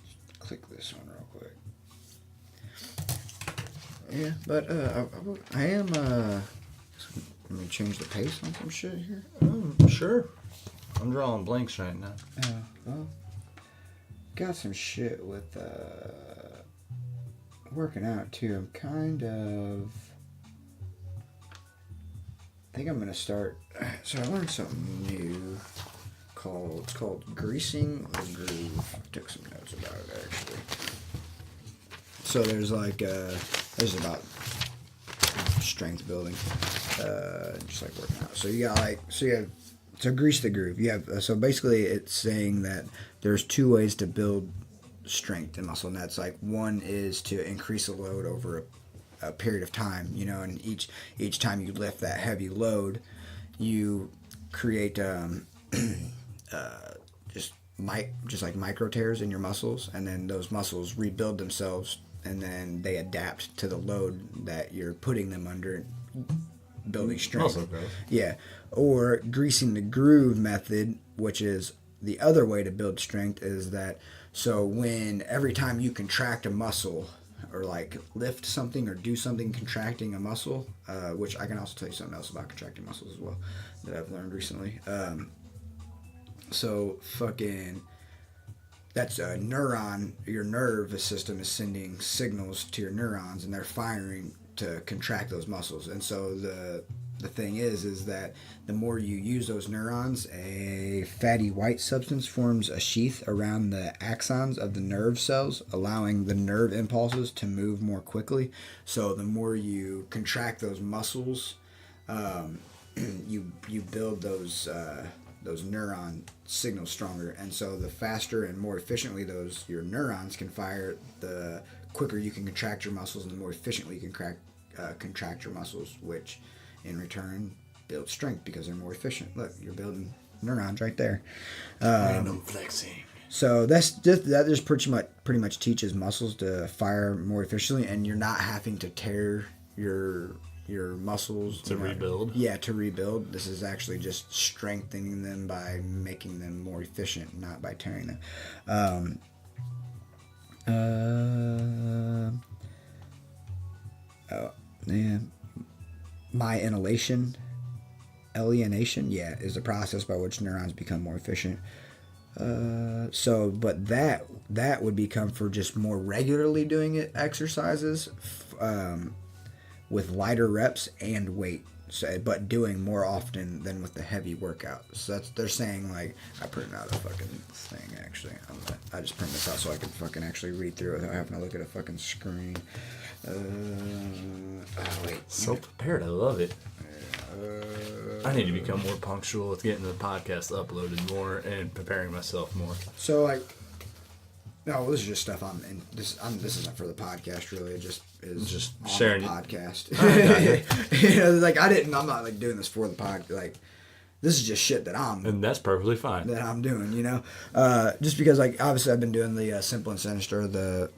Just click this one real quick. Yeah, but I am. Let me change the pace on some shit here. Sure. I'm drawing blanks right now. Well, got some shit with working out too. I'm kind of. I think I'm gonna start. So I learned something new. It's called greasing the groove. I took some notes about it actually. So there's like there's about strength building, just like working out. So you got to grease the groove. You have so basically it's saying that there's two ways to build strength and muscle, and that's like one is to increase the load over a period of time, you know, and each time you lift that heavy load, you create just like micro tears in your muscles, and then those muscles rebuild themselves, and then they adapt to the load that you're putting them under, building strength. Muscle growth. Yeah, or greasing the groove method, which is the other way to build strength is that when every time you contract a muscle or like lift something or do something contracting a muscle, which I can also tell you something else about contracting muscles as well that I've learned recently. So fucking that's a neuron. Your nervous system is sending signals to your neurons, and they're firing to contract those muscles. And so the thing is that the more you use those neurons, a fatty white substance forms a sheath around the axons of the nerve cells, allowing the nerve impulses to move more quickly. So the more you contract those muscles, you build those neuron signals stronger, and so the faster and more efficiently your neurons can fire, the quicker you can contract your muscles, and the more efficiently you can contract your muscles, which in return builds strength because they're more efficient. Look, you're building neurons right there. Random flexing. So that just pretty much teaches muscles to fire more efficiently, and you're not having to tear your muscles to rebuild. Yeah, to rebuild. This is actually just strengthening them by making them more efficient, not by tearing them. Myelination, is the process by which neurons become more efficient. But that would become for just more regularly doing exercises, with lighter reps and weight. So, but doing more often than with the heavy workout. So they're saying, like, I printed out a fucking thing actually. I just printed this out so I could fucking actually read through it without having to look at a fucking screen. Wait. So prepared, I love it. I need to become more punctual with getting the podcast uploaded more and preparing myself more. So like, no, this is just stuff this isn't for the podcast really. It just is just on sharing the podcast. Like I'm not like doing this for the podcast. Like, this is just shit and that's perfectly fine. That I'm doing, just because like obviously I've been doing the simple and sinister, the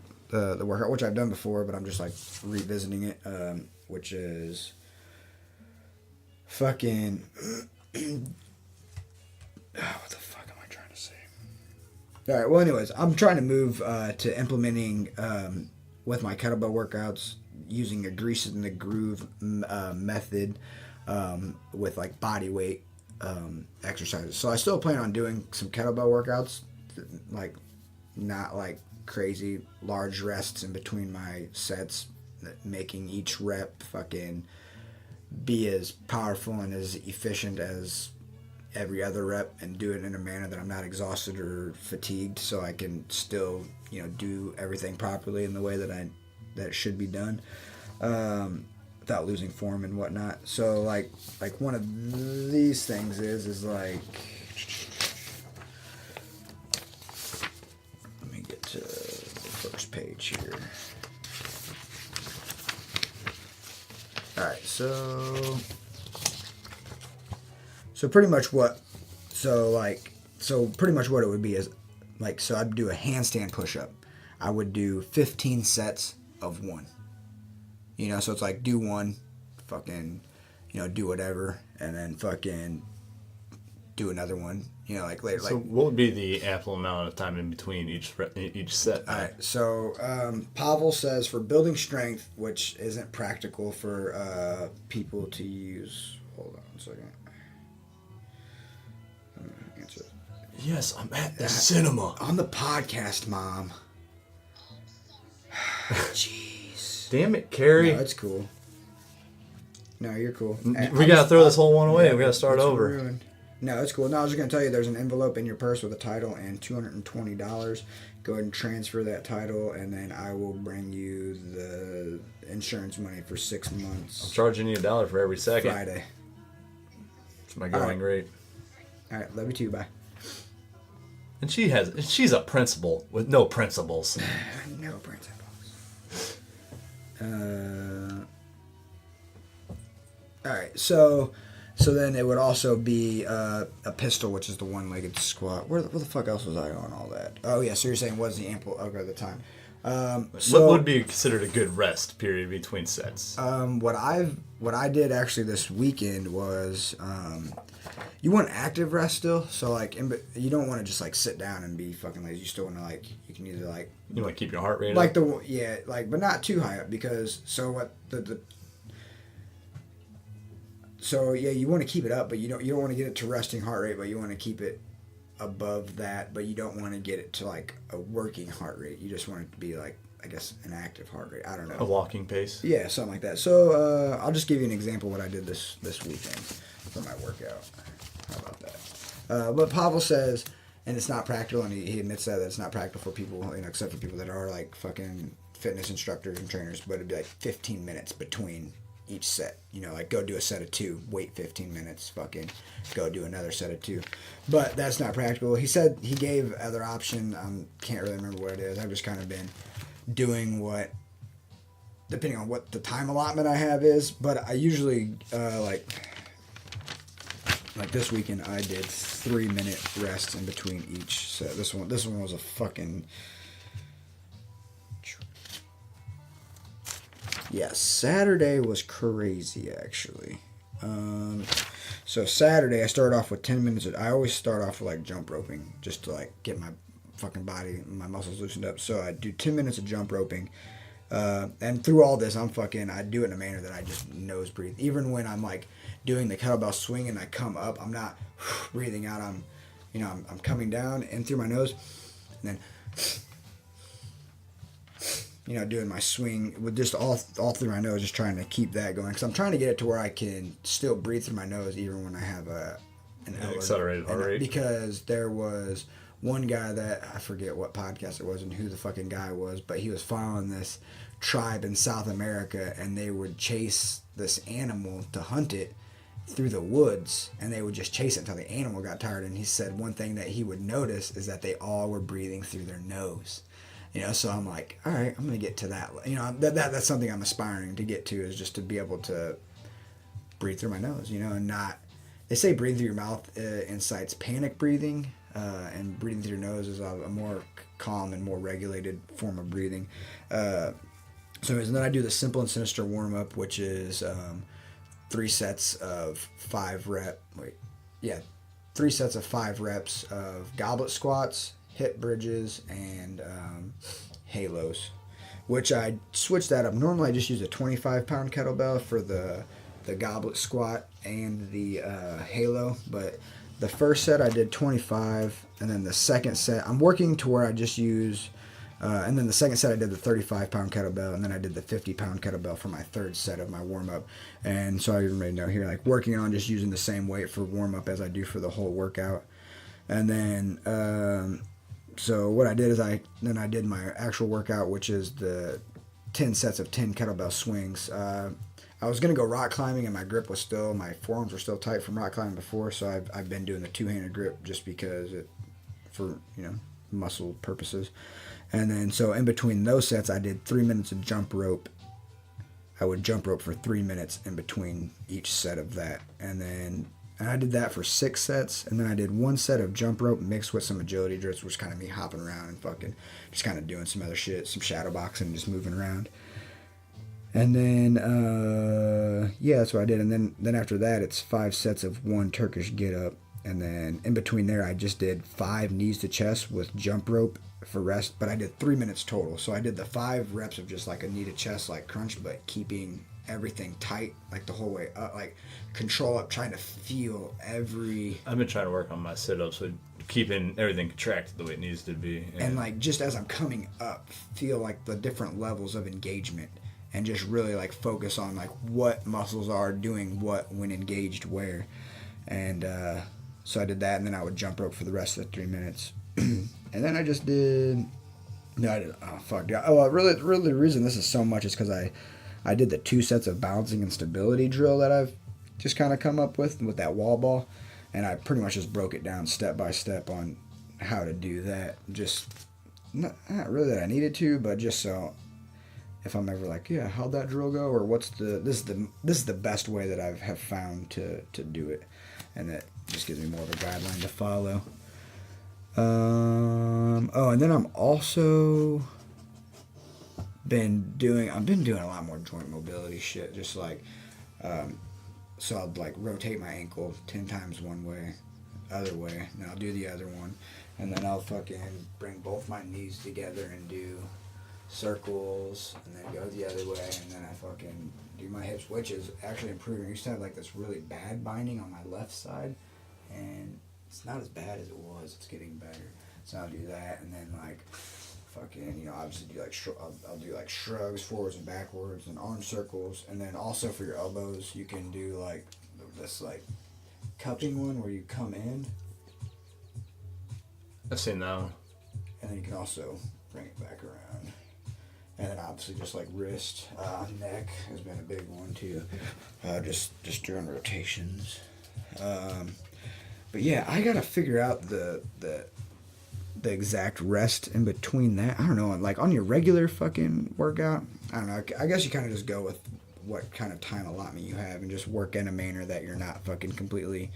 workout, which I've done before, but I'm just like revisiting it, which is fucking. What the fuck am I trying to say? All right. Well, anyways, I'm trying to move to implementing with my kettlebell workouts using a grease in the groove method with like body weight exercises. So I still plan on doing some kettlebell workouts, like not like crazy large rests in between my sets, making each rep fucking be as powerful and as efficient as every other rep, and do it in a manner that I'm not exhausted or fatigued, so I can still do everything properly in the way that it should be done, without losing form and whatnot. So like one of these things is like, let me get to the first page here. Alright, so pretty much what it would be is like, so I'd do a handstand push-up. I would do 15 sets of one. So it's like do one, fucking, do whatever, and then fucking do another one. Like later. So what would be the ample amount of time in between each set? All right. So Pavel says for building strength, which isn't practical for people to use. Hold on a second. Answer. Yes, I'm at the cinema. On the podcast, Mom. Jeez. Damn it, Carrie. No, it's cool. No, you're cool. We gotta throw this whole one away. We gotta start over. Ruined. No, it's cool. No, I was just going to tell you there's an envelope in your purse with a title and $220. Go ahead and transfer that title, and then I will bring you the insurance money for 6 months. I'm charging you $1 for every second. Friday. It's my going rate. All right, love you too. Bye. And she's a principal with no principles. No principles. All right, so then it would also be a pistol, which is the one-legged squat. Where the fuck else was I on all that? Oh yeah, so you're saying what is the ample at the time? What would be considered a good rest period between sets? What I did actually this weekend was you want active rest still, so like you don't want to just like sit down and be fucking lazy. You still want to like you can either like You want to keep your heart rate like up? but not too high up because you want to keep it up, but you don't want to get it to resting heart rate, but you want to keep it above that, but you don't want to get it to like a working heart rate. You just want it to be like, I guess, an active heart rate. I don't know. A walking pace? Yeah, something like that. So I'll just give you an example of what I did this weekend for my workout. How about that? But Pavel says, and it's not practical, and he admits that it's not practical for people, except for people that are like fucking fitness instructors and trainers, but it'd be like 15 minutes between each set. Like go do a set of 2, wait 15 minutes, fucking go do another set of 2. But that's not practical. He said he gave other option. Can't really remember what it is. I've just kind of been doing what, depending on what the time allotment I have is. But I usually like this weekend I did 3-minute rests in between each set. This one was a fucking. Yeah, Saturday was crazy, actually. So Saturday, I started off with 10 minutes. I always start off with, like, jump roping, just to, like, get my fucking body, my muscles loosened up. So I do 10 minutes of jump roping. And through all this, I do it in a manner that I just nose breathe. Even when I'm, like, doing the kettlebell swing and I come up, I'm not breathing out. I'm coming down in through my nose, and then... doing my swing with just all through my nose, just trying to keep that going. Because I'm trying to get it to where I can still breathe through my nose even when I have an accelerated heart rate. Because there was one guy that, I forget what podcast it was and who the fucking guy was, but he was following this tribe in South America, and they would chase this animal to hunt it through the woods, and they would just chase it until the animal got tired. And he said one thing that he would notice is that they all were breathing through their nose. So I'm like, all right, I'm going to get to that. That's something I'm aspiring to get to, is just to be able to breathe through my nose, and not, they say breathe through your mouth incites panic breathing, and breathing through your nose is a more calm and more regulated form of breathing. And then I do the simple and sinister warm up, which is 3 sets of 5 reps of goblet squats, hip bridges, and halos, which I switched that up. Normally I just use a 25-pound kettlebell for the goblet squat and the halo, but the first set I did 25, and then the second set I'm working to where I just use and then the second set I did the 35-pound kettlebell, and then I did the 50-pound kettlebell for my third set of my warm-up. And so I everybody know here, like, working on just using the same weight for warm-up as I do for the whole workout. And then so what I did is I did my actual workout, which is the 10 sets of 10 kettlebell swings. I was going to go rock climbing, and my forearms were still tight from rock climbing before, so I've been doing the two-handed grip just because for muscle purposes. And then so in between those sets, I did 3 minutes of jump rope. I would jump rope for 3 minutes in between each set of that. And I did that for 6 sets, and then I did 1 set of jump rope mixed with some agility drills, which was kind of me hopping around and fucking just kind of doing some other shit, some shadow boxing, just moving around. And then, that's what I did. And then after that, it's 5 sets of 1 Turkish get up. And then in between there, I just did 5 knees to chest with jump rope for rest, but I did 3 minutes total. So I did the 5 reps of just like a knee to chest, like crunch, but keeping everything tight, like the whole way up, like control up, trying to feel every. I've been trying to work on my sit-ups with keeping everything contracted the way it needs to be. And like just as I'm coming up, feel like the different levels of engagement, and just really like focus on like what muscles are doing what when engaged where. And so I did that, and then I would jump rope for the rest of the 3 minutes. And then I just did. No, I did. Oh fuck. Yeah. Oh, really the reason this is so much is because I did the 2 sets of balancing and stability drill that I've just kind of come up with that wall ball, and I pretty much just broke it down step by step on how to do that. Just not really that I needed to, but just so if I'm ever like, yeah, how'd that drill go, or this is the best way that I have found to do it, and that just gives me more of a guideline to follow. And then I'm also I've been doing a lot more joint mobility shit. Just like, so I'll like rotate my ankle 10 times one way, other way, and I'll do the other one, and then I'll fucking bring both my knees together and do circles, and then go the other way, and then I fucking do my hips, which is actually improving. I used to have like this really bad binding on my left side, and it's not as bad as it was. It's getting better. So I'll do that, and then like fucking, obviously do like I'll do like shrugs forwards and backwards and arm circles, and then also for your elbows you can do like this like cupping one where you come in. I've seen that one. And then you can also bring it back around. And then obviously just like wrist, neck has been a big one too. Just doing rotations. But yeah, I gotta figure out the exact rest in between that. I don't know, like on your regular fucking workout, I don't know. I guess you kind of just go with what kind of time allotment you have and just work in a manner that you're not fucking completely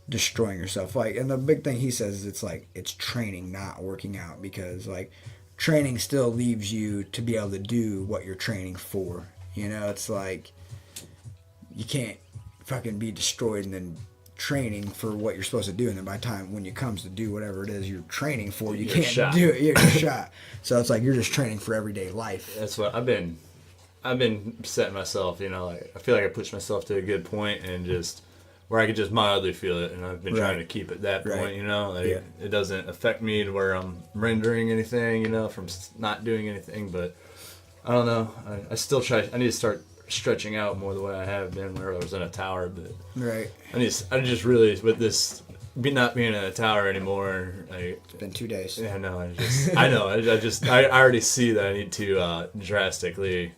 destroying yourself. Like, and the big thing he says is it's training, not working out, because like training still leaves you to be able to do what you're training for. It's like you can't fucking be destroyed and then training for what you're supposed to do, and then by the time when it comes to do whatever it is you're training for, you can't do it. You're shot. So it's like you're just training for everyday life. That's what I've been setting myself. Like I feel like I pushed myself to a good point, and just where I could just mildly feel it, and I've been trying to keep it that point. It doesn't affect me to where I'm rendering anything. From not doing anything, but I don't know. I still try. I need to start stretching out more the way I have been where I was in a tower, but I just really, with this not being in a tower anymore, it's been 2 days. Yeah, no, I already see that I need to drastically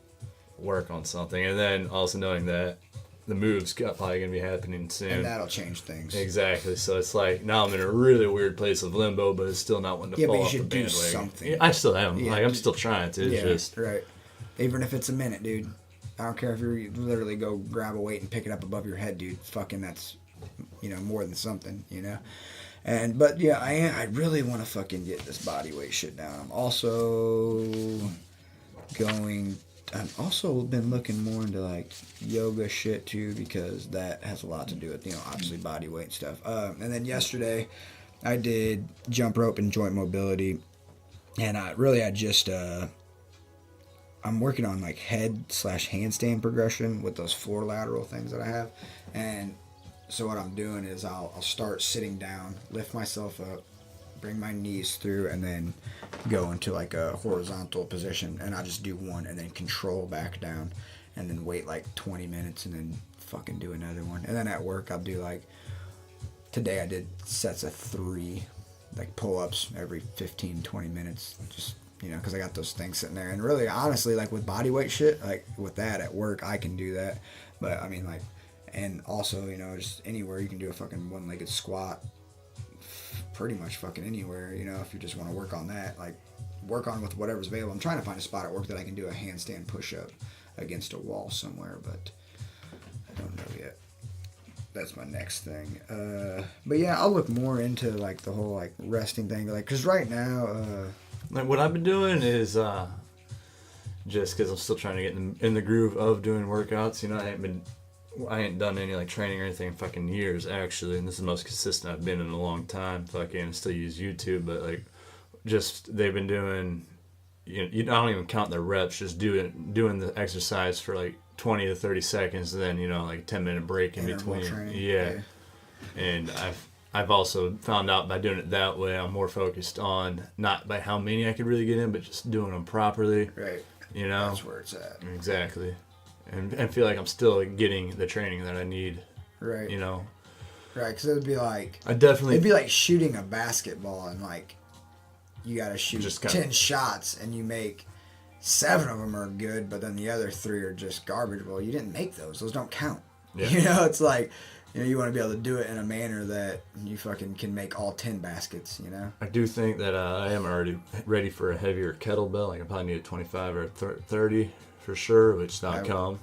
work on something, and then also knowing that the move's probably gonna be happening soon, and that'll change things. Exactly. So it's like now I'm in a really weird place of limbo, but it's still not one to fall off the bandwagon. Something. I still am. I'm still trying to. It's right. Even if it's a minute, dude. I don't care if you literally go grab a weight and pick it up above your head, dude. Fucking that's, more than something, But yeah, I really want to fucking get this body weight shit down. I've also been looking more into like yoga shit too, because that has a lot to do with, obviously body weight and stuff. And then yesterday I did jump rope and joint mobility, and I'm working on like head/handstand progression with those floor lateral things that I have. And so what I'm doing is I'll start sitting down, lift myself up, bring my knees through, and then go into like a horizontal position, and I'll just do one and then control back down, and then wait like 20 minutes and then fucking do another one. And then at work I'll do like, today I did sets of 3 like pull-ups every 15-20 minutes, just because I got those things sitting there. And really, honestly, like with body weight shit, like with that at work, I can do that. But I mean, like, and also, just anywhere you can do a fucking one-legged squat, pretty much fucking anywhere, if you just want to work on that, like work on with whatever's available. I'm trying to find a spot at work that I can do a handstand push-up against a wall somewhere, but I don't know yet. That's my next thing. But yeah, I'll look more into like the whole like resting thing, like, because right now, like what I've been doing is just because I'm still trying to get in the groove of doing workouts. I ain't done any like training or anything in fucking years actually, and this is the most consistent I've been in a long time. Fucking still use YouTube, but like just they've been doing. You don't even count the reps, just doing the exercise for like 20 to 30 seconds, and then like a 10-minute break in between. Training. Yeah. And I've also found out by doing it that way, I'm more focused on not by how many I could really get in, but just doing them properly. Right. That's where it's at. Exactly. And feel like I'm still getting the training that I need. Right. Right, because it would be like... it'd be like shooting a basketball, and like you got to shoot 10 shots, and you make 7 of them are good, but then the other 3 are just garbage. Well, you didn't make those. Those don't count. Yeah. It's like... you want to be able to do it in a manner that you fucking can make all 10 baskets, I do think that I am already ready for a heavier kettlebell. Like I probably need a 25 or 30 for sure, which I know.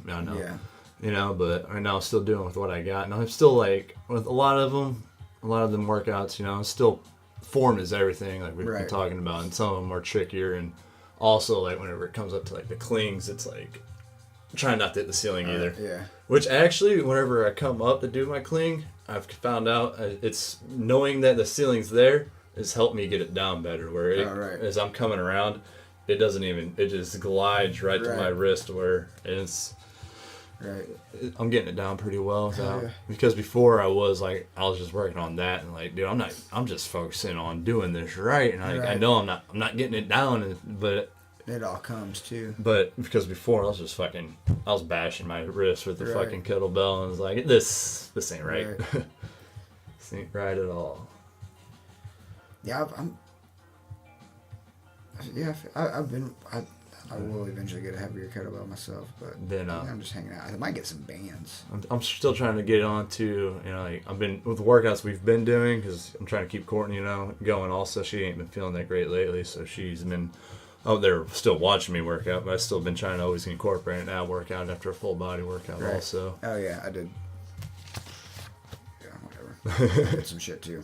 Yeah. But right now I'm still doing with what I got. And I'm still like, with a lot of them workouts, still form is everything, like we've been talking about. And some of them are trickier and also like whenever it comes up to like the clings, it's like trying not to hit the ceiling either. Yeah. Which actually, whenever I come up to do my cling, I've found out it's knowing that the ceiling's there has helped me get it down better. Where as I'm coming around, it doesn't even, it just glides right to my wrist where it's. Right. I'm getting it down pretty well because before I was just working on that and like, dude, I'm just focusing on doing this right, and I know I'm not getting it down, but it all comes too. But because before I was bashing my wrist with the fucking kettlebell, and I was like, this ain't right. This ain't right at all. Yeah, I will eventually get a heavier kettlebell myself, but then I'm just hanging out. I might get some bands. I'm still trying to get on to, like I've been with the workouts we've been doing, because I'm trying to keep Courtney, going. Also, she ain't been feeling that great lately, so she's been out there still watching me work out, but I've still been trying to always incorporate an ab workout after a full body workout also. Oh yeah, I did. Yeah, whatever. I did some shit too.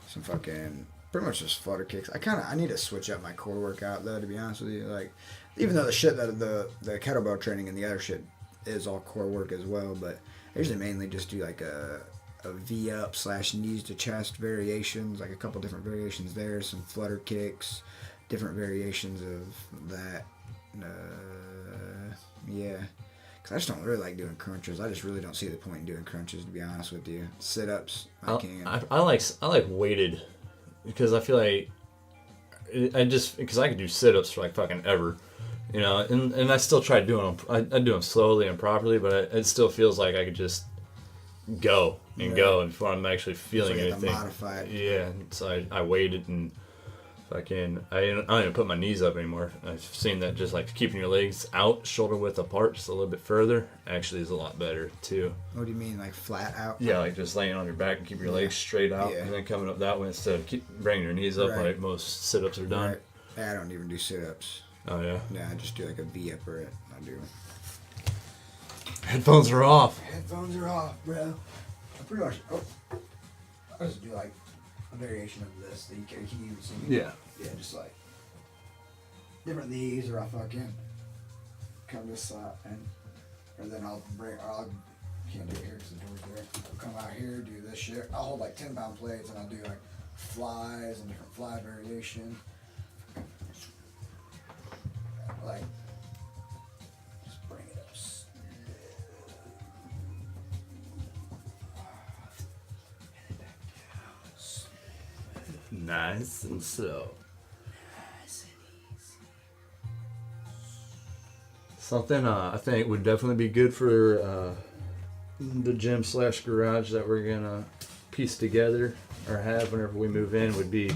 Some fucking pretty much just flutter kicks. I need to switch up my core workout though, to be honest with you. Like, even though the shit that the kettlebell training and the other shit is all core work as well, but I usually mainly just do like a V up / knees to chest variations, like a couple different variations there, some flutter kicks, different variations of that. Yeah. Because I just don't really like doing crunches. I just really don't see the point in doing crunches, to be honest with you. Sit-ups, I can. I like weighted, because I feel like because I could do sit-ups for like fucking ever, and I still try doing them. I do them slowly and properly, but it still feels like I could just go before I'm actually feeling anything. Modify it. Yeah, so I waited and fucking I don't even put my knees up anymore. I've seen that just like keeping your legs out, shoulder width apart, just a little bit further, actually is a lot better too. What do you mean, like flat out? Yeah, like just laying on your back and keep your legs straight out, and then coming up that way instead of bringing your knees up like most sit-ups are done. Right. I don't even do sit-ups. Oh yeah. Yeah, I just do like a V up or it. I do. Headphones are off. Headphones are off, bro. I pretty much. I just do like a variation of this that you can even see. Yeah. Yeah, just like different these, or I fucking come this side or then I'll can't do it here because the door's there. I'll come out here, do this shit. I'll hold like 10-pound plates and I'll do like flies and different fly variation. Like, just bring it up. Nice and slow. Something I think would definitely be good for the gym / garage that we're gonna piece together or have whenever we move in would be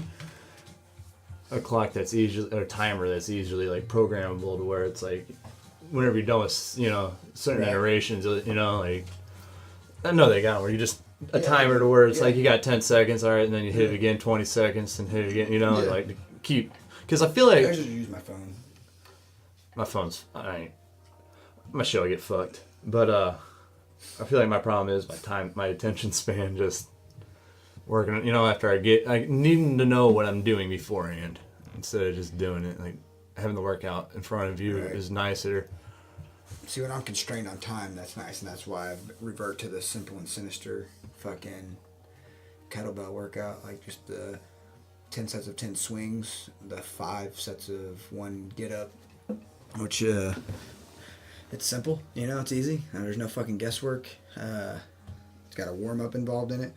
a clock that's easily, or a timer that's easily like programmable to where it's like whenever you're done with certain iterations, like I know they got where you just a timer to where it's like you got 10 seconds, all right, and then you hit it again, 20 seconds, and hit it again, like to keep, because I feel like I just use my phone. My phone's my show get fucked, but I feel like my problem is my attention span just working. After I needing to know what I'm doing beforehand instead of just doing it. Like having the workout in front of you is nicer. See, when I'm constrained on time, that's nice, and that's why I revert to the simple and sinister fucking kettlebell workout, like just the 10 sets of 10 swings, the 5 sets of 1 get up, which it's simple, it's easy. There's no fucking guesswork. It's got a warm up involved in it.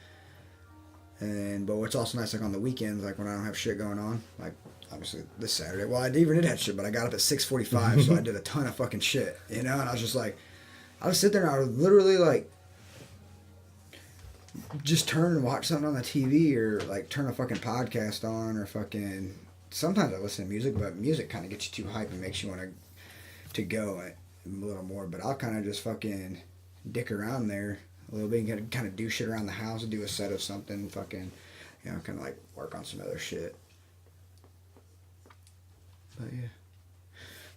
But what's also nice, like on the weekends, like when I don't have shit going on, like obviously this Saturday, well, I even did have shit, but I got up at 6:45, so I did a ton of fucking shit, and I was just like, I would sit there and I would literally like just turn and watch something on the TV, or like turn a fucking podcast on, or fucking, sometimes I listen to music, but music kind of gets you too hyped and makes you want to go a little more, but I'll kind of just fucking dick around there a little bit and kind of do shit around the house, do a set of something, fucking, kind of like work on some other shit. But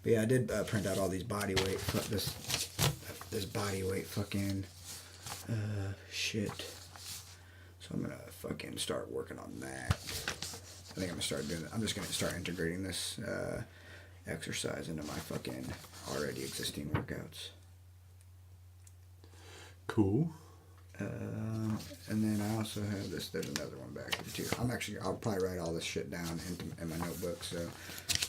yeah, I did print out all these body weight, this body weight fucking shit. So I'm gonna fucking start working on that. I think I'm gonna start doing it. I'm just gonna start integrating this exercise into my fucking already existing workouts. Cool. And then I also have this. There's another one back here too. I'll probably write all this shit down in my notebook so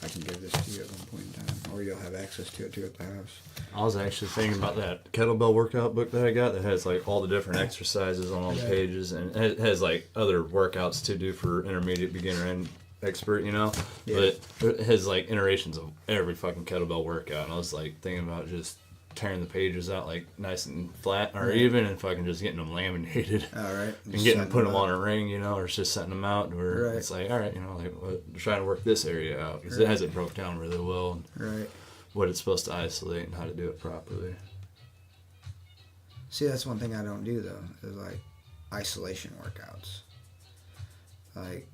I can give this to you at one point in time, or you'll have access to it too at the house. I was actually thinking about that kettlebell workout book that I got that has like all the different exercises on all the pages, and it has like other workouts to do for intermediate, beginner, and expert, you know. Yeah. But it has like iterations of every fucking kettlebell workout, and I was like thinking about just tearing the pages out like nice and flat or even, and fucking just getting them laminated. All right. And putting them on a ring, you know, or just setting them out where it's like, all right, you know, like trying to work this area out because it has it broke down really well. And what it's supposed to isolate and how to do it properly. See, that's one thing I don't do though, is like isolation workouts. Like,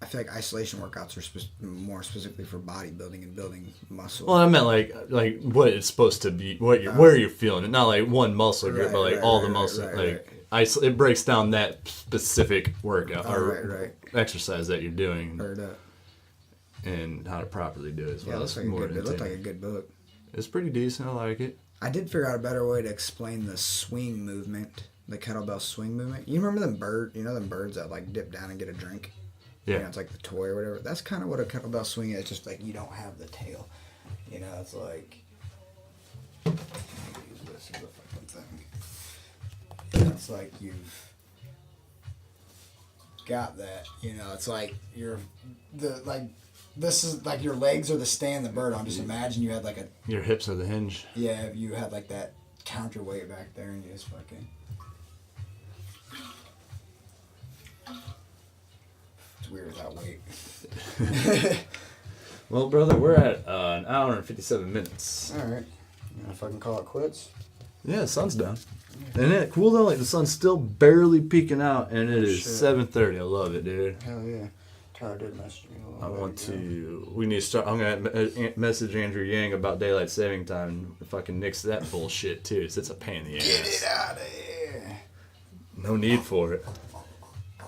I feel like isolation workouts are more specifically for bodybuilding and building muscle. Well, I meant like what it's supposed to be, where you're feeling it, not like one muscle group, but like all the muscle. It breaks down that specific workout or exercise that you're doing, and how to properly do it as well. It looked like a good book. It's pretty decent. I like it. I did figure out a better way to explain the swing movement, the kettlebell swing movement. You remember them birds that like dip down and get a drink? Yeah. You know, it's like the toy or whatever. That's kind of what a kettlebell swing is. Just like you don't have the tail. You know, it's like. Use this as a fucking thing. You know, it's like you've got that. You know, it's like this is like your legs are the stand the bird on. Just imagine you had like a. Your hips are the hinge. Yeah, you had like that counterweight back there, and you just fucking. It's weird without weight. Well, brother, we're at an hour and 57 minutes. All right. You gonna fucking call it quits? Yeah, the sun's down. Isn't it cool though? Like the sun's still barely peeking out, and it is 7:30. I love it, dude. Hell yeah. Tara did message me a little we need to start. I'm gonna message Andrew Yang about daylight saving time and fucking nix that bullshit too. It's a pain in the ass. Get it out of here. No need for it.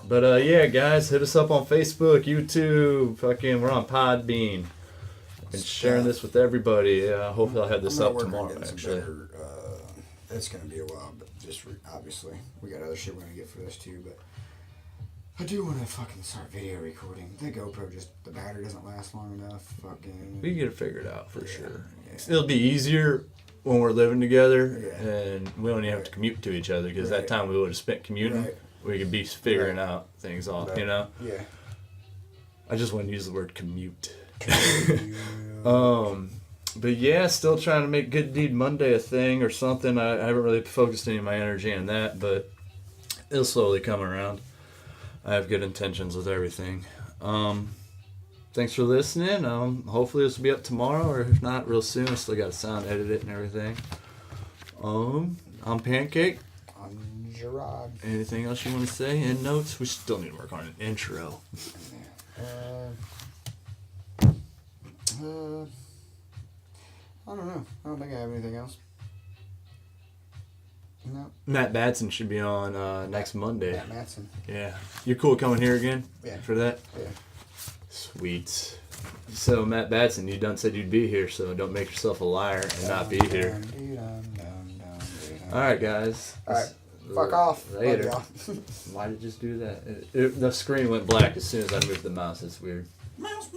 But yeah, guys, hit us up on Facebook, YouTube, fucking, we're on Podbean. And sharing this with everybody. Hopefully I'll have this up tomorrow, actually. It's going to be a while, but just obviously, we got other shit we're going to get for this too, but I do want to fucking start video recording. The GoPro the battery doesn't last long enough. Fucking. We can get it figured out for sure. Yeah. It'll be easier when we're living together and we don't even have to commute to each other because that time we would have spent commuting. We could be figuring out things off, you know? Yeah. I just want to use the word commute. But yeah, still trying to make Good Deed Monday a thing or something. I haven't really focused any of my energy on that, but it'll slowly come around. I have good intentions with everything. Thanks for listening. Hopefully this will be up tomorrow, or if not, real soon. I still got to sound edit it and everything. I'm Pancake. I'm Gerard. Anything else you want to say? End notes? We still need to work on an intro. I don't know. I don't think I have anything else. No. Matt Batson should be on next Monday. Matt Batson. Yeah. You cool coming here again? Yeah. For that? Yeah. Sweet. So, Matt Batson, you done said you'd be here, so don't make yourself a liar and not be here. Alright, guys. Alright. Fuck off. Later. Why did it just do that? The screen went black as soon as I moved the mouse. It's weird. Mouse.